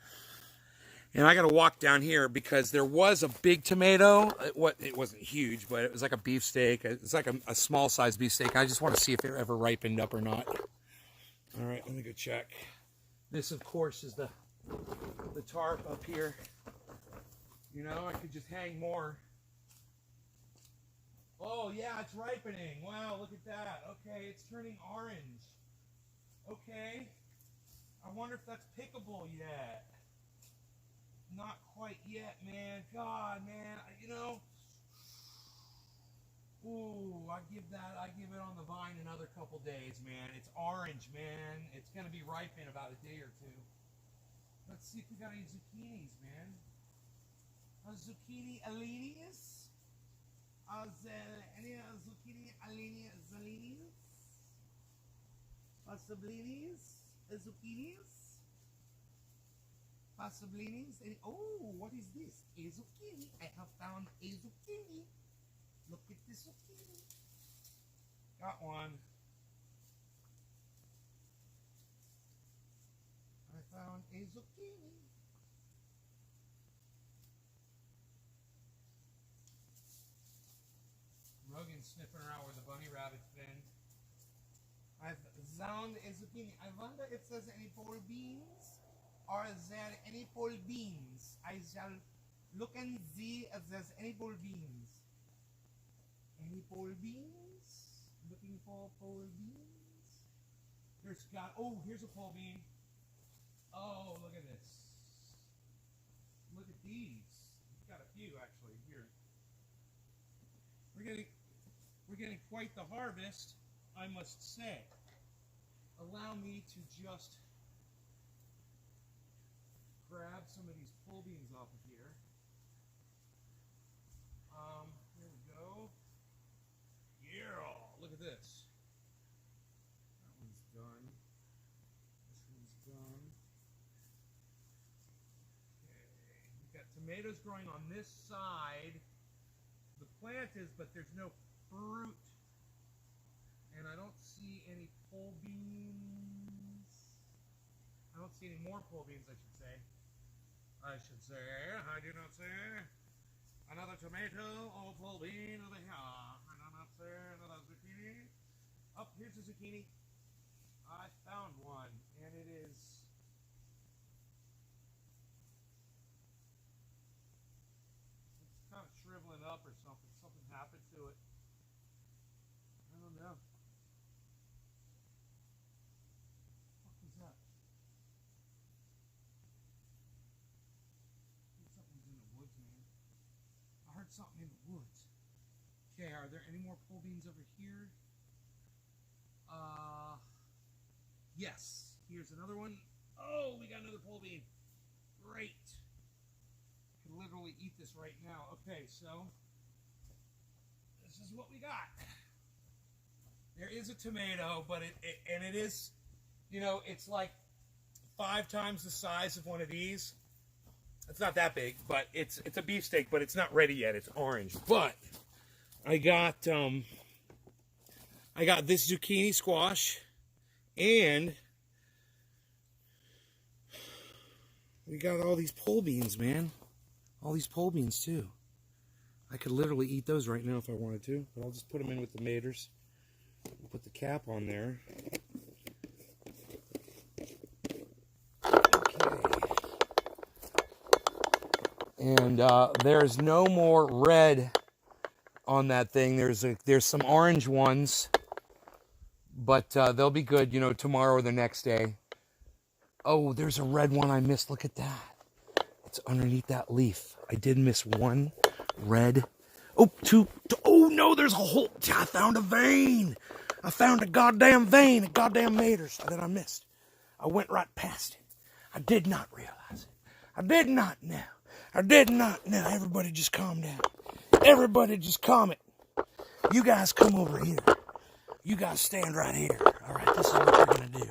And I got to walk down here because there was a big tomato. It wasn't huge, but it was like a beefsteak. It's like a small-sized beefsteak. I just want to see if it ever ripened up or not. All right, let me go check. This, of course, is the tarp up here. You know, I could just hang more. Oh, yeah, it's ripening. Wow, look at that. Okay, it's turning orange. Okay. I wonder if that's pickable yet. not quite yet, man. God, man. You know, ooh, I give it on the vine another couple days, man. It's orange, man. It's going to be ripe in about a day or two. Let's see if we got any zucchinis, man. A zucchini alinis? Any zucchini alinis? Possibilities? Zucchinis? Possibilities? Oh, what is this? A zucchini. I have found a zucchini. Look at this zucchini. Got one. I found a zucchini. Rogan's sniffing around where the bunny rabbit's been. I've found a zucchini. I wonder if there's any pole beans. Or is there any pole beans? I shall look and see if there's any pole beans. Any pole beans? Looking for pole beans? Here's a pole bean. Oh, look at this. Look at these. We've got a few actually here. We're getting quite the harvest, I must say. Allow me to just grab some of these pole beans off of here. Here we go. Yeah, look at this. That one's done. This one's done. Okay. We've got tomatoes growing on this side. The plant is, but there's no fruit. And I don't see any pole beans. I don't see any more pole beans, I should say. I do not say. Another tomato or pole bean over here. I do not say another zucchini. Oh, here's a zucchini. I found one, and it is... It's kind of shriveling up or something. Something happened to it. I don't know. What was that? Something's in the woods, man. I heard something in the woods. Okay, are there any more pole beans over here? Yes. Here's another one. Oh, we got another pole bean. Great. Can literally eat this right now. Okay, so this is what we got. There is a tomato, but it is, you know, it's like 5 times the size of one of these. It's not that big, but it's a beefsteak, but it's not ready yet. It's orange. But I got this zucchini squash, and we got all these pole beans, man. All these pole beans too. I could literally eat those right now if I wanted to, but I'll just put them in with the maters. Put the cap on there. And there's no more red on that thing. There's some orange ones, but they'll be good, you know, tomorrow or the next day. Oh, there's a red one I missed. Look at that. It's underneath that leaf. I did miss one red. Oh, two. Oh, no, there's a whole... I found a vein. I found a goddamn vein of goddamn maters that I missed. I went right past it. I did not realize it. I did not know. I did not know. Everybody just calm down. Everybody just calm it. You guys come over here. You guys stand right here. All right, this is what you're going to do.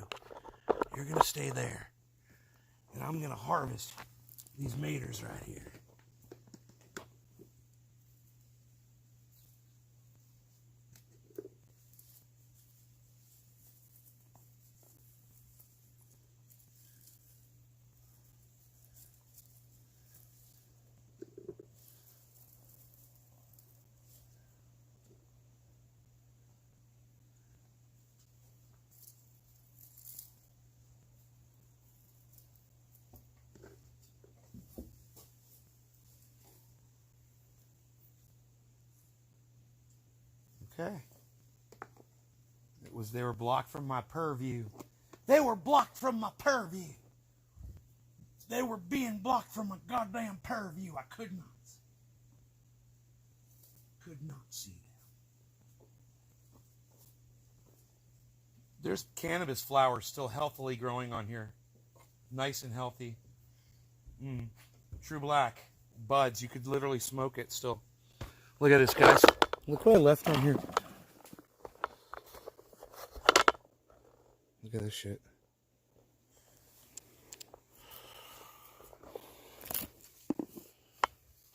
You're going to stay there. And I'm going to harvest these maters right here. Okay. They were blocked from my purview. They were blocked from my purview. They were being blocked from my goddamn purview. I could not see them. There's cannabis flowers still healthily growing on here. Nice and healthy. True black. Buds. You could literally smoke it still. Look at this, guys. Look what I left on here. Look at this shit.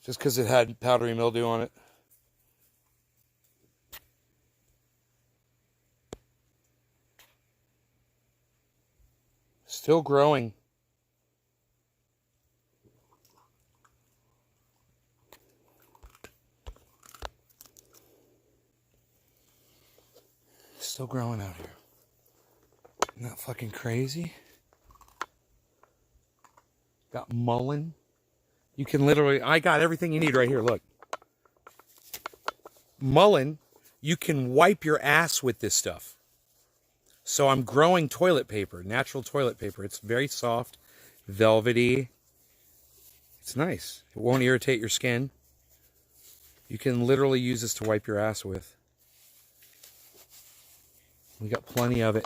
Just because it had powdery mildew on it. Still growing. Still growing out here. Isn't that fucking crazy? Got mullein. You can literally, I got everything you need right here, look. Mullein, you can wipe your ass with this stuff. So I'm growing toilet paper, natural toilet paper. It's very soft, velvety. It's nice. It won't irritate your skin. You can literally use this to wipe your ass with. We got plenty of it.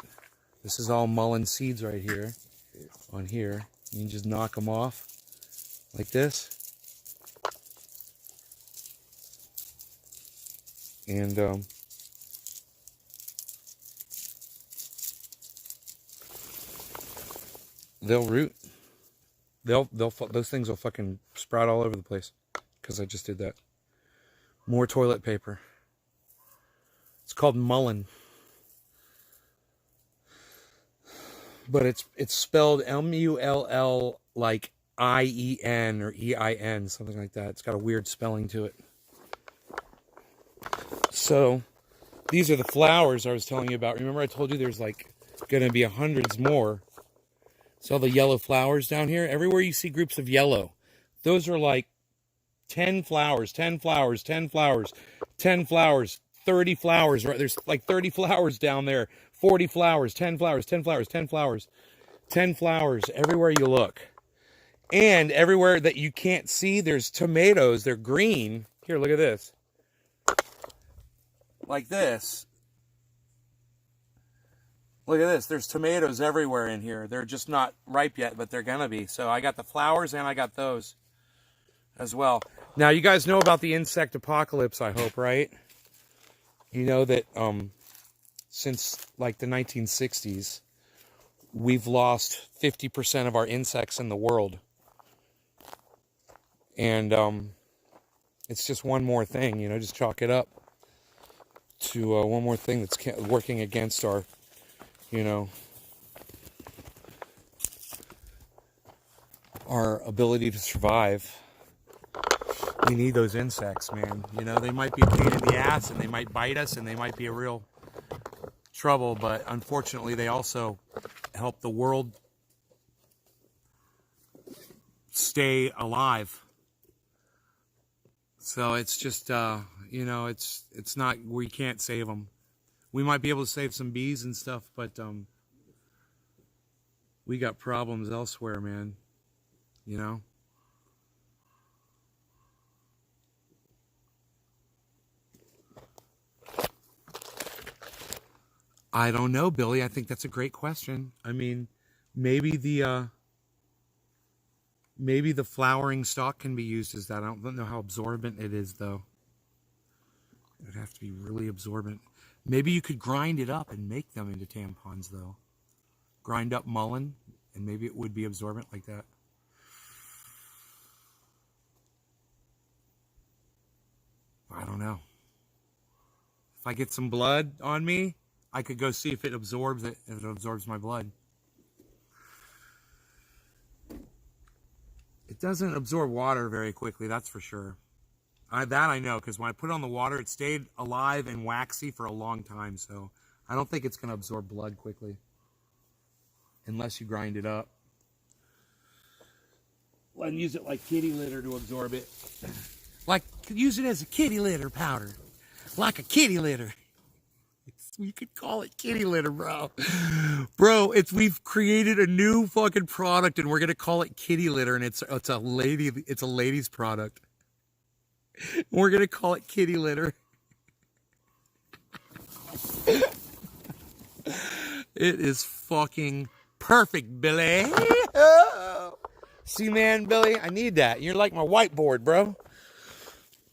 This is all mullein seeds right here, on here. You can just knock them off like this. And they'll root. Those things will fucking sprout all over the place because I just did that. More toilet paper. It's called mullein. But it's spelled M-U-L-L like I-E-N or E-I-N, something like that. It's got a weird spelling to it. So, these are the flowers I was telling you about. Remember I told you there's like going to be hundreds more. See all the yellow flowers down here? Everywhere you see groups of yellow, those are like 10 flowers, 10 flowers, 10 flowers, 10 flowers, 30 flowers. Right? There's like 30 flowers down there. 40 flowers, 10 flowers, 10 flowers, 10 flowers, 10 flowers everywhere you look. And everywhere that you can't see, there's tomatoes. They're green. Here, look at this. Like this. Look at this. There's tomatoes everywhere in here. They're just not ripe yet, but they're going to be. So I got the flowers and I got those as well. Now, you guys know about the insect apocalypse, I hope, right? You know that since like the 1960s, we've lost 50% of our insects in the world. And it's just one more thing, you know, just chalk it up to one more thing that's working against our, you know, our ability to survive. We need those insects, man. You know, they might be a pain in the ass and they might bite us and they might be a real trouble, but unfortunately they also help the world stay alive. So it's just, you know, it's not, we can't save them. We might be able to save some bees and stuff, but we got problems elsewhere, man. You know? I don't know, Billy. I think that's a great question. I mean, maybe the flowering stalk can be used as that. I don't know how absorbent it is, though. It would have to be really absorbent. Maybe you could grind it up and make them into tampons, though. Grind up mullein, and maybe it would be absorbent like that. I don't know. If I get some blood on me, I could go see if it absorbs it, if it absorbs my blood. It doesn't absorb water very quickly, that's for sure. That I know, because when I put it on the water, it stayed alive and waxy for a long time, so I don't think it's going to absorb blood quickly. Unless you grind it up. Well, and use it like kitty litter to absorb it. Like, use it as a kitty litter powder. Like a kitty litter. We could call it kitty litter, bro. Bro, we've created a new fucking product and we're gonna call it kitty litter, and it's a lady's product. We're gonna call it kitty litter. It is fucking perfect, Billy. Oh. See, man, Billy, I need that. You're like my whiteboard, bro.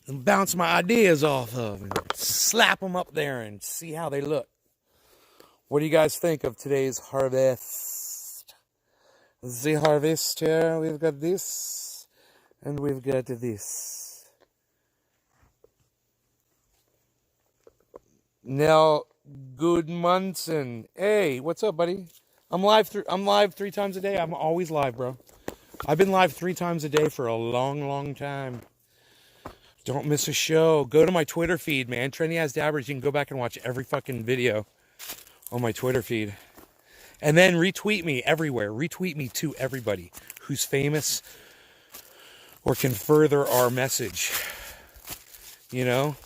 And bounce my ideas off of and slap them up there and see how they look. What do you guys think of today's harvest? The harvest here, we've got this and we've got this. Now, good Munson. Hey, what's up, buddy? I'm live 3 times a day. I'm always live, bro. I've been live 3 times a day for a long, long time. Don't miss a show. Go to my Twitter feed, man. Trendy Has Dabbers. You can go back and watch every fucking video on my Twitter feed. And then retweet me everywhere. Retweet me to everybody who's famous or can further our message. You know?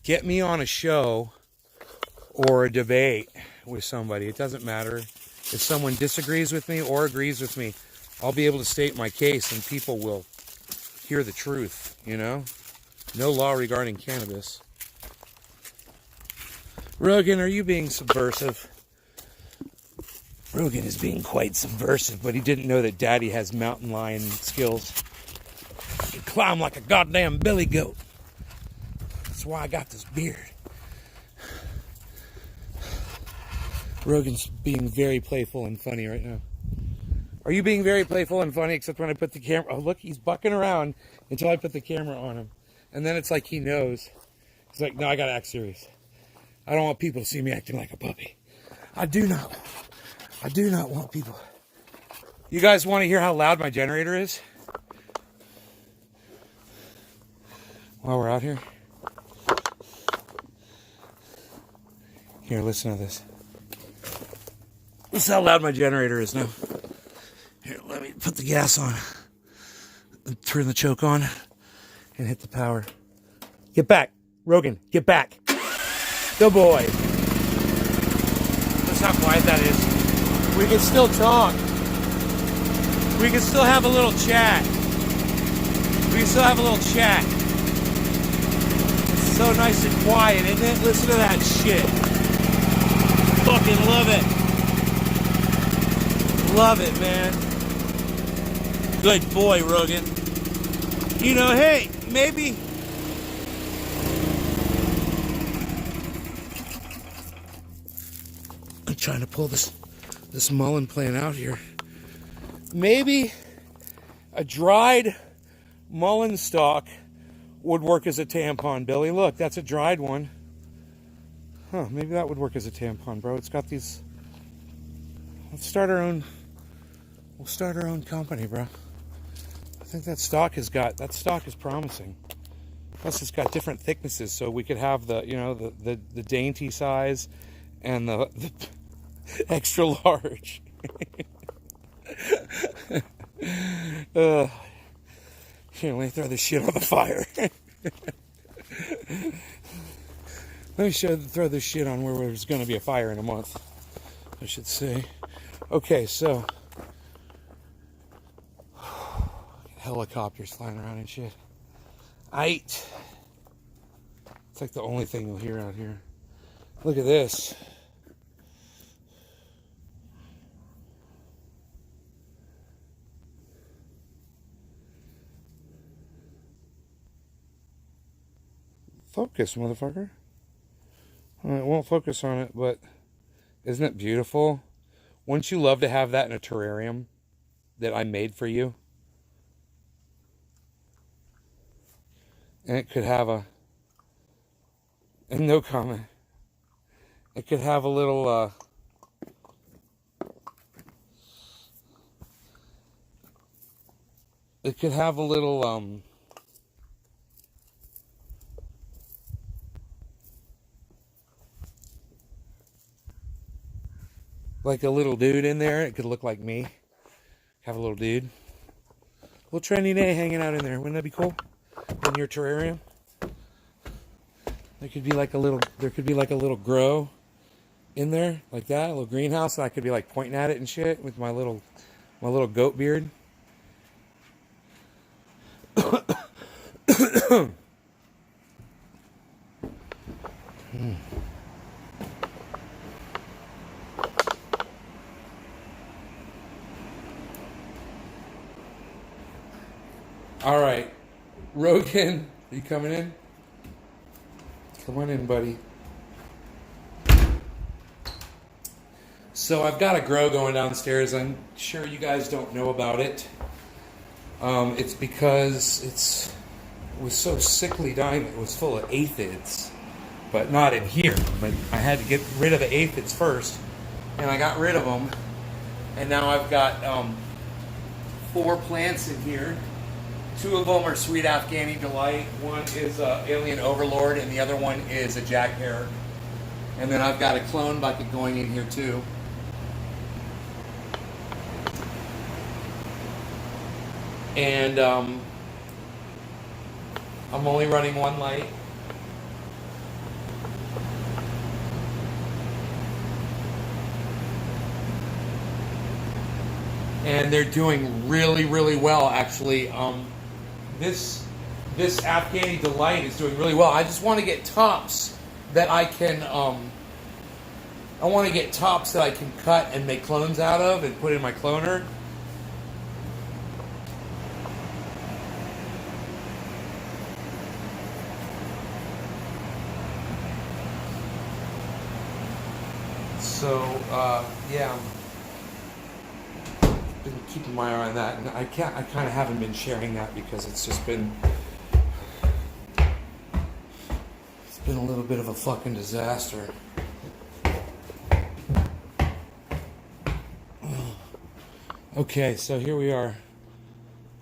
Get me on a show or a debate with somebody. It doesn't matter. If someone disagrees with me or agrees with me, I'll be able to state my case and people will hear the truth, you know? No law regarding cannabis. Rogan, are you being subversive? Rogan is being quite subversive, but he didn't know that Daddy has mountain lion skills. He can climb like a goddamn billy goat. That's why I got this beard. Rogan's being very playful and funny right now. Are you being very playful and funny except when I put the camera... Oh, look, he's bucking around until I put the camera on him. And then it's like he knows. He's like, no, I gotta act serious. I don't want people to see me acting like a puppy. I do not want people. You guys want to hear how loud my generator is? While we're out here? Here, listen to this. This is how loud my generator is now. Here, let me put the gas on. Turn the choke on. And hit the power. Get back. Rogan, get back. Good boy. That's how quiet that is. We can still talk. We can still have a little chat. We can still have a little chat. It's so nice and quiet, isn't it? Listen to that shit. Fucking love it. Love it, man. Good boy, Rogan. You know, hey, maybe... I'm trying to pull this mullen plant out here. Maybe a dried mullen stalk would work as a tampon, Billy. Look, that's a dried one. Huh, maybe that would work as a tampon, bro. It's got these... Let's start our own... We'll start our own company, bro. I think that stock is promising. Plus, it's got different thicknesses, so we could have the, you know, the dainty size and the extra large. Here, let me throw this shit on the fire. Let me throw this shit on where there's going to be a fire in a month, I should say. Okay, so helicopters flying around and shit. It's like the only thing you'll hear out here. Look at this. Focus, motherfucker. Well, it won't focus on it, but isn't it beautiful? Wouldn't you love to have that in a terrarium that I made for you? And it could have and no comment. It could have a little, it could have a little, like a little dude in there. It could look like me. Have a little dude. Little trendy day hanging out in there. Wouldn't that be cool? In your terrarium. There could be like a little grow in there like that, a little greenhouse, and I could be like pointing at it and shit with my little goat beard. All right, Rogan, are you coming in? Come on in, buddy. So I've got a grow going downstairs. I'm sure you guys don't know about it. It's because it was so sickly dying. It was full of aphids, but not in here. But I had to get rid of the aphids first, and I got rid of them. And now I've got 4 plants in here. 2 of them are Sweet Afghani Delight. One is Alien Overlord, and the other one is a Jack Hare. And then I've got a clone bucket going in here too. And I'm only running 1 light. And they're doing really, really well, actually. This Afghani Delight is doing really well. I just want to get tops that I can. I want to get tops that I can cut and make clones out of and put in my cloner. So yeah. Been keeping my eye on that, and I kind of haven't been sharing that because it's been a little bit of a fucking disaster. Okay, so here we are.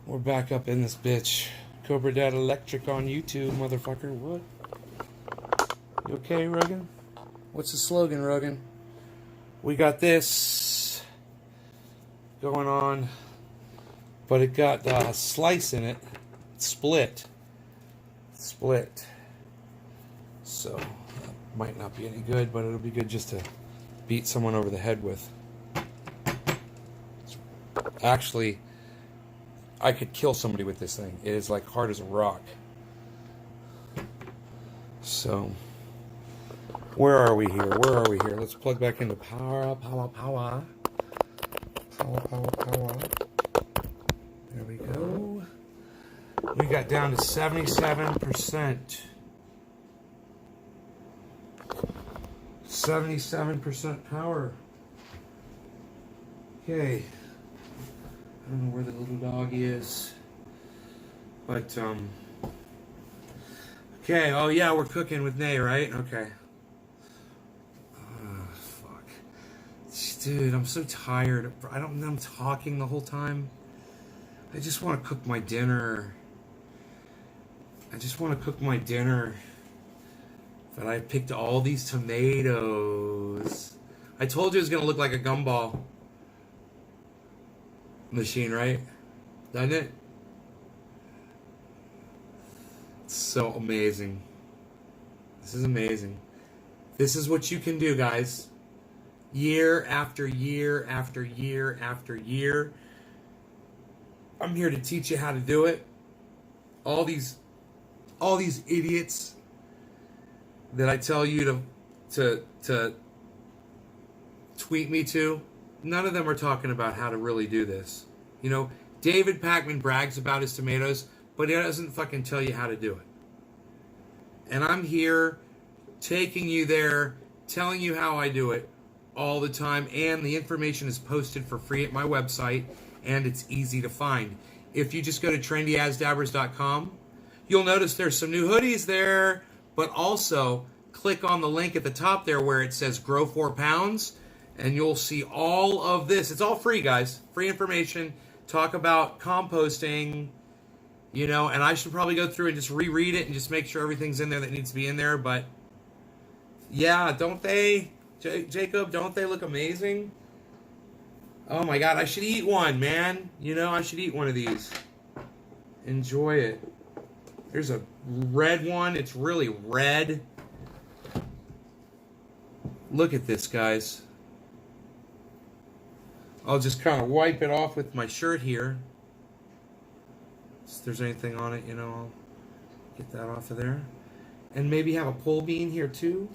We're back up in this bitch. Cobra Dad Electric on YouTube, motherfucker. What? You okay, Rogan? What's the slogan, Rogan? We got this going on, but it got a slice in it. It's split. So that might not be any good, but it'll be good just to beat someone over the head with. Actually, I could kill somebody with this thing. It is like hard as a rock. So where are we here? Let's plug back into power. Power. There we go. We got down to 77%. 77% power. Okay. I don't know where the little dog is. But, okay, oh yeah, we're cooking with Nay, right? Okay. Fuck. Dude, I'm so tired. I'm talking the whole time. I just want to cook my dinner. But I picked all these tomatoes. I told you it was going to look like a gumball machine, right? Doesn't it? It's so amazing. This is amazing. This is what you can do, guys. Year after year after year after year. I'm here to teach you how to do it. All these idiots that I tell you to tweet me to, none of them are talking about how to really do this. You know, David Pakman brags about his tomatoes, but he doesn't fucking tell you how to do it. And I'm here taking you there, telling you how I do it all the time, and the information is posted for free at my website, and it's easy to find. If you just go to trendyasdabbers.com, you'll notice there's some new hoodies there, but also click on the link at the top there where it says grow 4 pounds, and you'll see all of this. It's all free, guys. Free information. Talk about composting, you know, and I should probably go through and just reread it and just make sure everything's in there that needs to be in there. But yeah, don't they, Jacob, don't they look amazing? Oh my God, I should eat one, man. You know, I should eat one of these. Enjoy it. There's a red one. It's really red. Look at this, guys. I'll just kind of wipe it off with my shirt here. If there's anything on it, you know, I'll get that off of there. And maybe have a pole bean here too.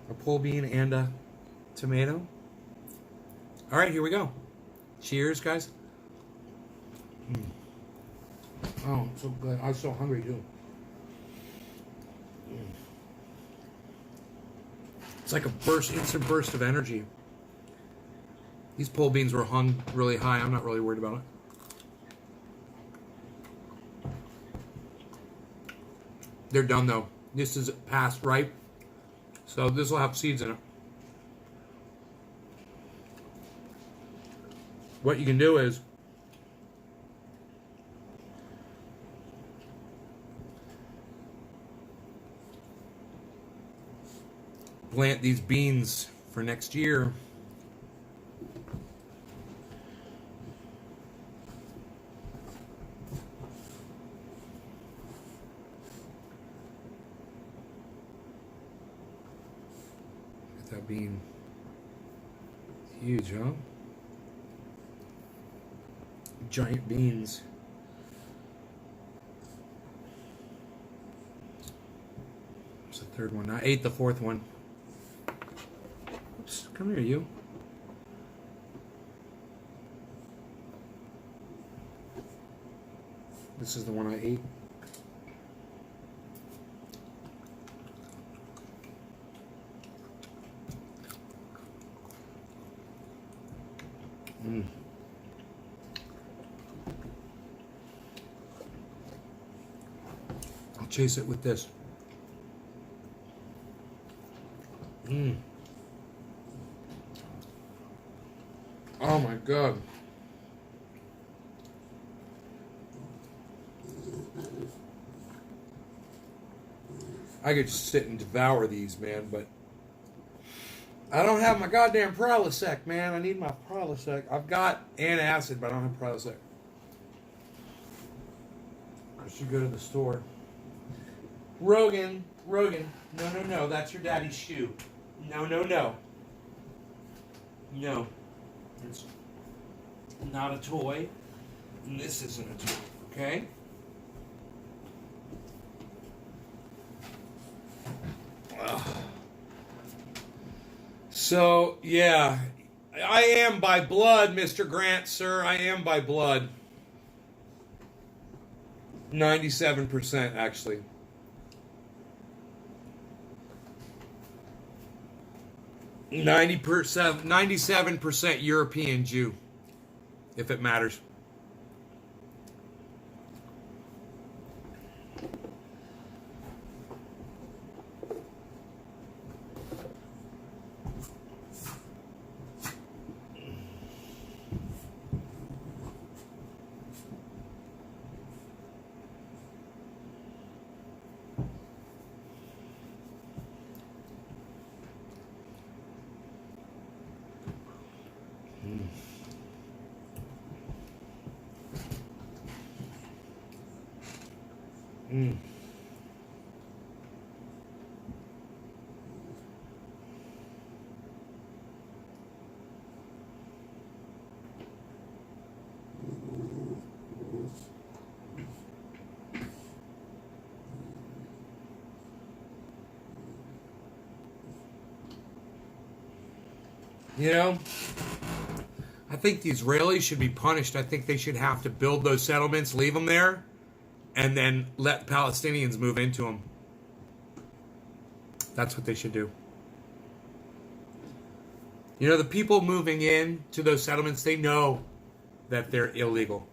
A pole bean and a tomato. All right, here we go. Cheers, guys. Oh, so good. I was so hungry too. It's like a burst, instant burst of energy. These pole beans were hung really high. I'm not really worried about it. They're done though. This is past ripe, so this will have seeds in it. What you can do is plant these beans for next year. Look at that bean. Huge, huh? Giant beans. What's the third one? I ate the fourth one. Oops, come here, you. This is the one I ate. I'll chase it with this. Oh my God. I could just sit and devour these, man, but I don't have my goddamn Prilosec, man. I need my Prilosec. I've got antacid, but I don't have Prilosec. I should go to the store. Rogan, no, that's your daddy's shoe. No. No, it's not a toy, and this isn't a toy, okay? So, yeah, I am by blood, Mr. Grant, sir. I am by blood. 97%, actually. %, 97% European Jew, if it matters. You know, I think the Israelis should be punished. I think they should have to build those settlements, leave them there, and then let Palestinians move into them. That's what they should do. You know, the people moving in to those settlements, they know that they're illegal.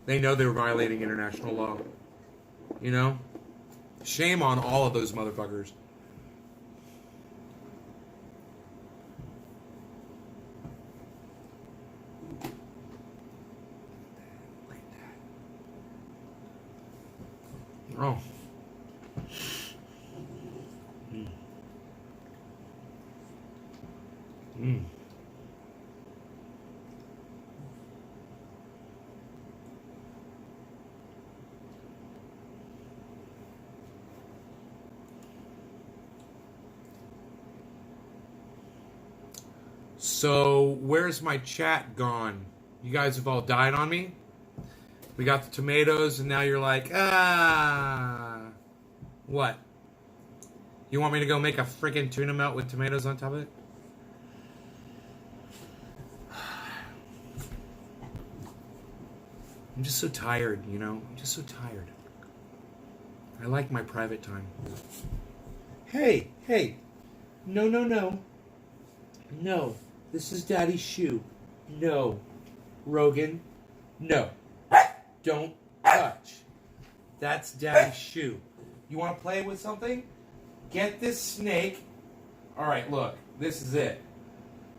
They know they're violating international law. You know? Shame on all of those motherfuckers. Oh. So, where's my chat gone? You guys have all died on me? We got the tomatoes, and now you're like, what? You want me to go make a freaking tuna melt with tomatoes on top of it? I'm just so tired, you know? I'm just so tired. I like my private time. Hey, hey. No, no, no. No. This is Daddy's shoe. No. Rogan. No. Don't touch. That's Daddy's shoe. You want to play with something? Get this snake. All right, look. This is it.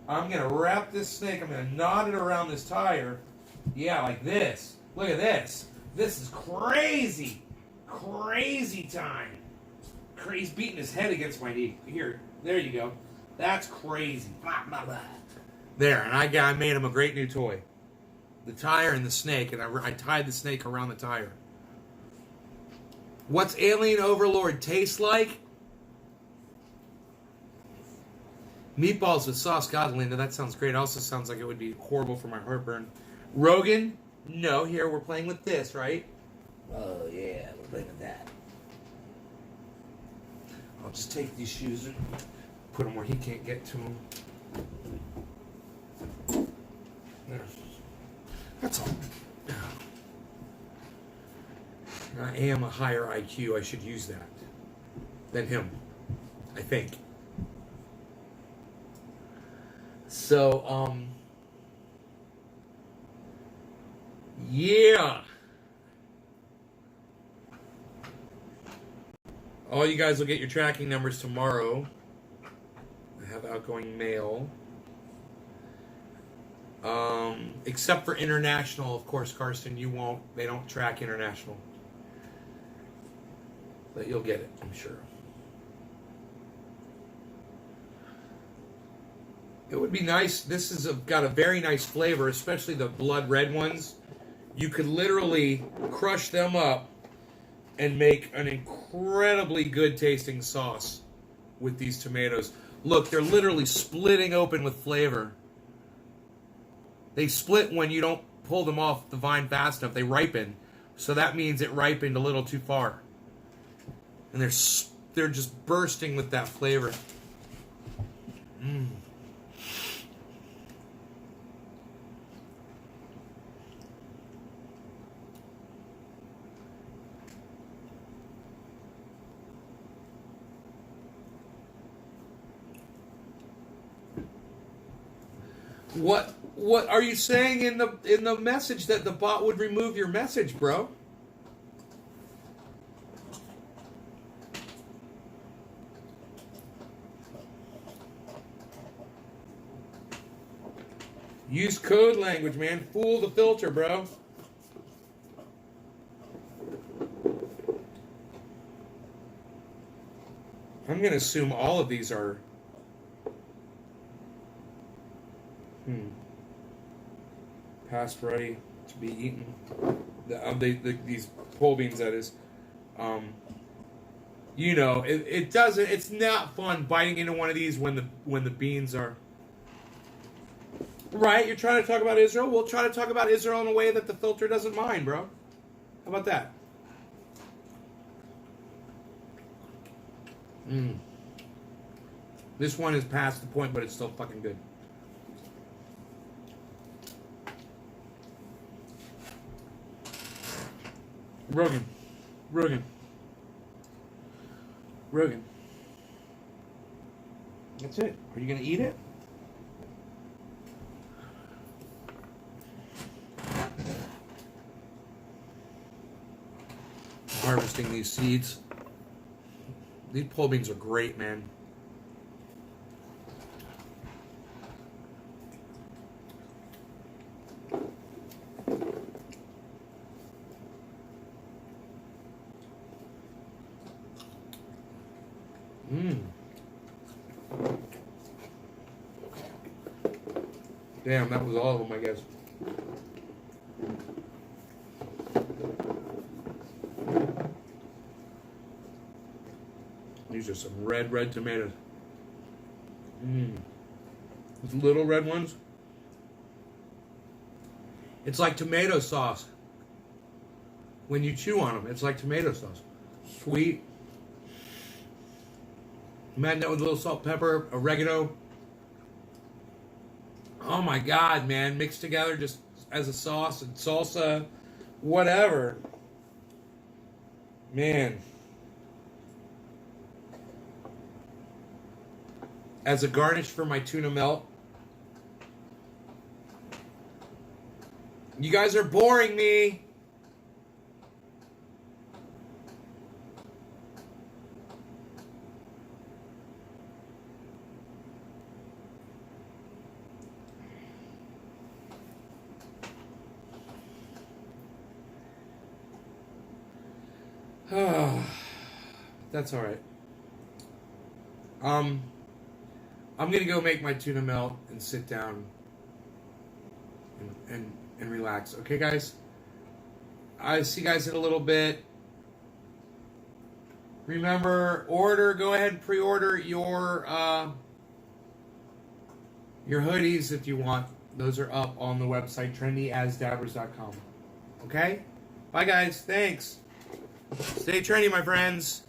I'm going to wrap this snake. I'm going to knot it around this tire. Yeah, like this. Look at this. This is crazy. Crazy time. He's beating his head against my knee. Here. There you go. That's crazy. Blah, blah, blah. There. And I made him a great new toy. The tire and the snake. And I tied the snake around the tire. What's Alien Overlord taste like? Meatballs with sauce. God, Linda, that sounds great. It also sounds like it would be horrible for my heartburn. Rogan? No. Here, we're playing with this, right? Oh, yeah. We're playing with that. I'll just take these shoes and put them where he can't get to them. There. That's all. I am a higher IQ. I should use that than him, I think. So, yeah. All you guys will get your tracking numbers tomorrow. I have outgoing mail. Except for international, of course, Karsten, you won't. They don't track international. But you'll get it, I'm sure. It would be nice. This has got a very nice flavor, especially the blood red ones. You could literally crush them up and make an incredibly good tasting sauce with these tomatoes. Look, they're literally splitting open with flavor. They split when you don't pull them off the vine fast enough. They ripen. So that means it ripened a little too far. And they're just bursting with that flavor. Mmm. What are you saying in the message that the bot would remove your message, bro? Use code language, man. Fool the filter, bro. I'm going to assume all of these are... past ready to be eaten. These pole beans, that is. You know, it doesn't. It's not fun biting into one of these when the beans are. Right, you're trying to talk about Israel? We'll try to talk about Israel in a way that the filter doesn't mind, bro. How about that? This one is past the point, but it's still fucking good. Rogan. That's it. Are you going to eat it? Harvesting these seeds. These pole beans are great, man. Damn, that was all of them, I guess. These are some red tomatoes. The little red ones. It's like tomato sauce. When you chew on them, it's like tomato sauce. Sweet. Imagine that with a little salt, pepper, oregano. Oh my God, man. Mixed together just as a sauce and salsa, whatever. Man. As a garnish for my tuna melt. You guys are boring me. That's all right. I'm gonna go make my tuna melt and sit down and relax. Okay, guys. I see you guys in a little bit. Remember, go ahead and pre-order your hoodies if you want. Those are up on the website trendyasdabbers.com. Okay? Bye, guys. Thanks. Stay trendy, my friends.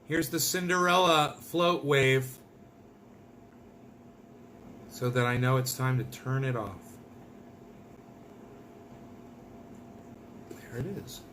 Here's the Cinderella float wave so that I know it's time to turn it off. There it is.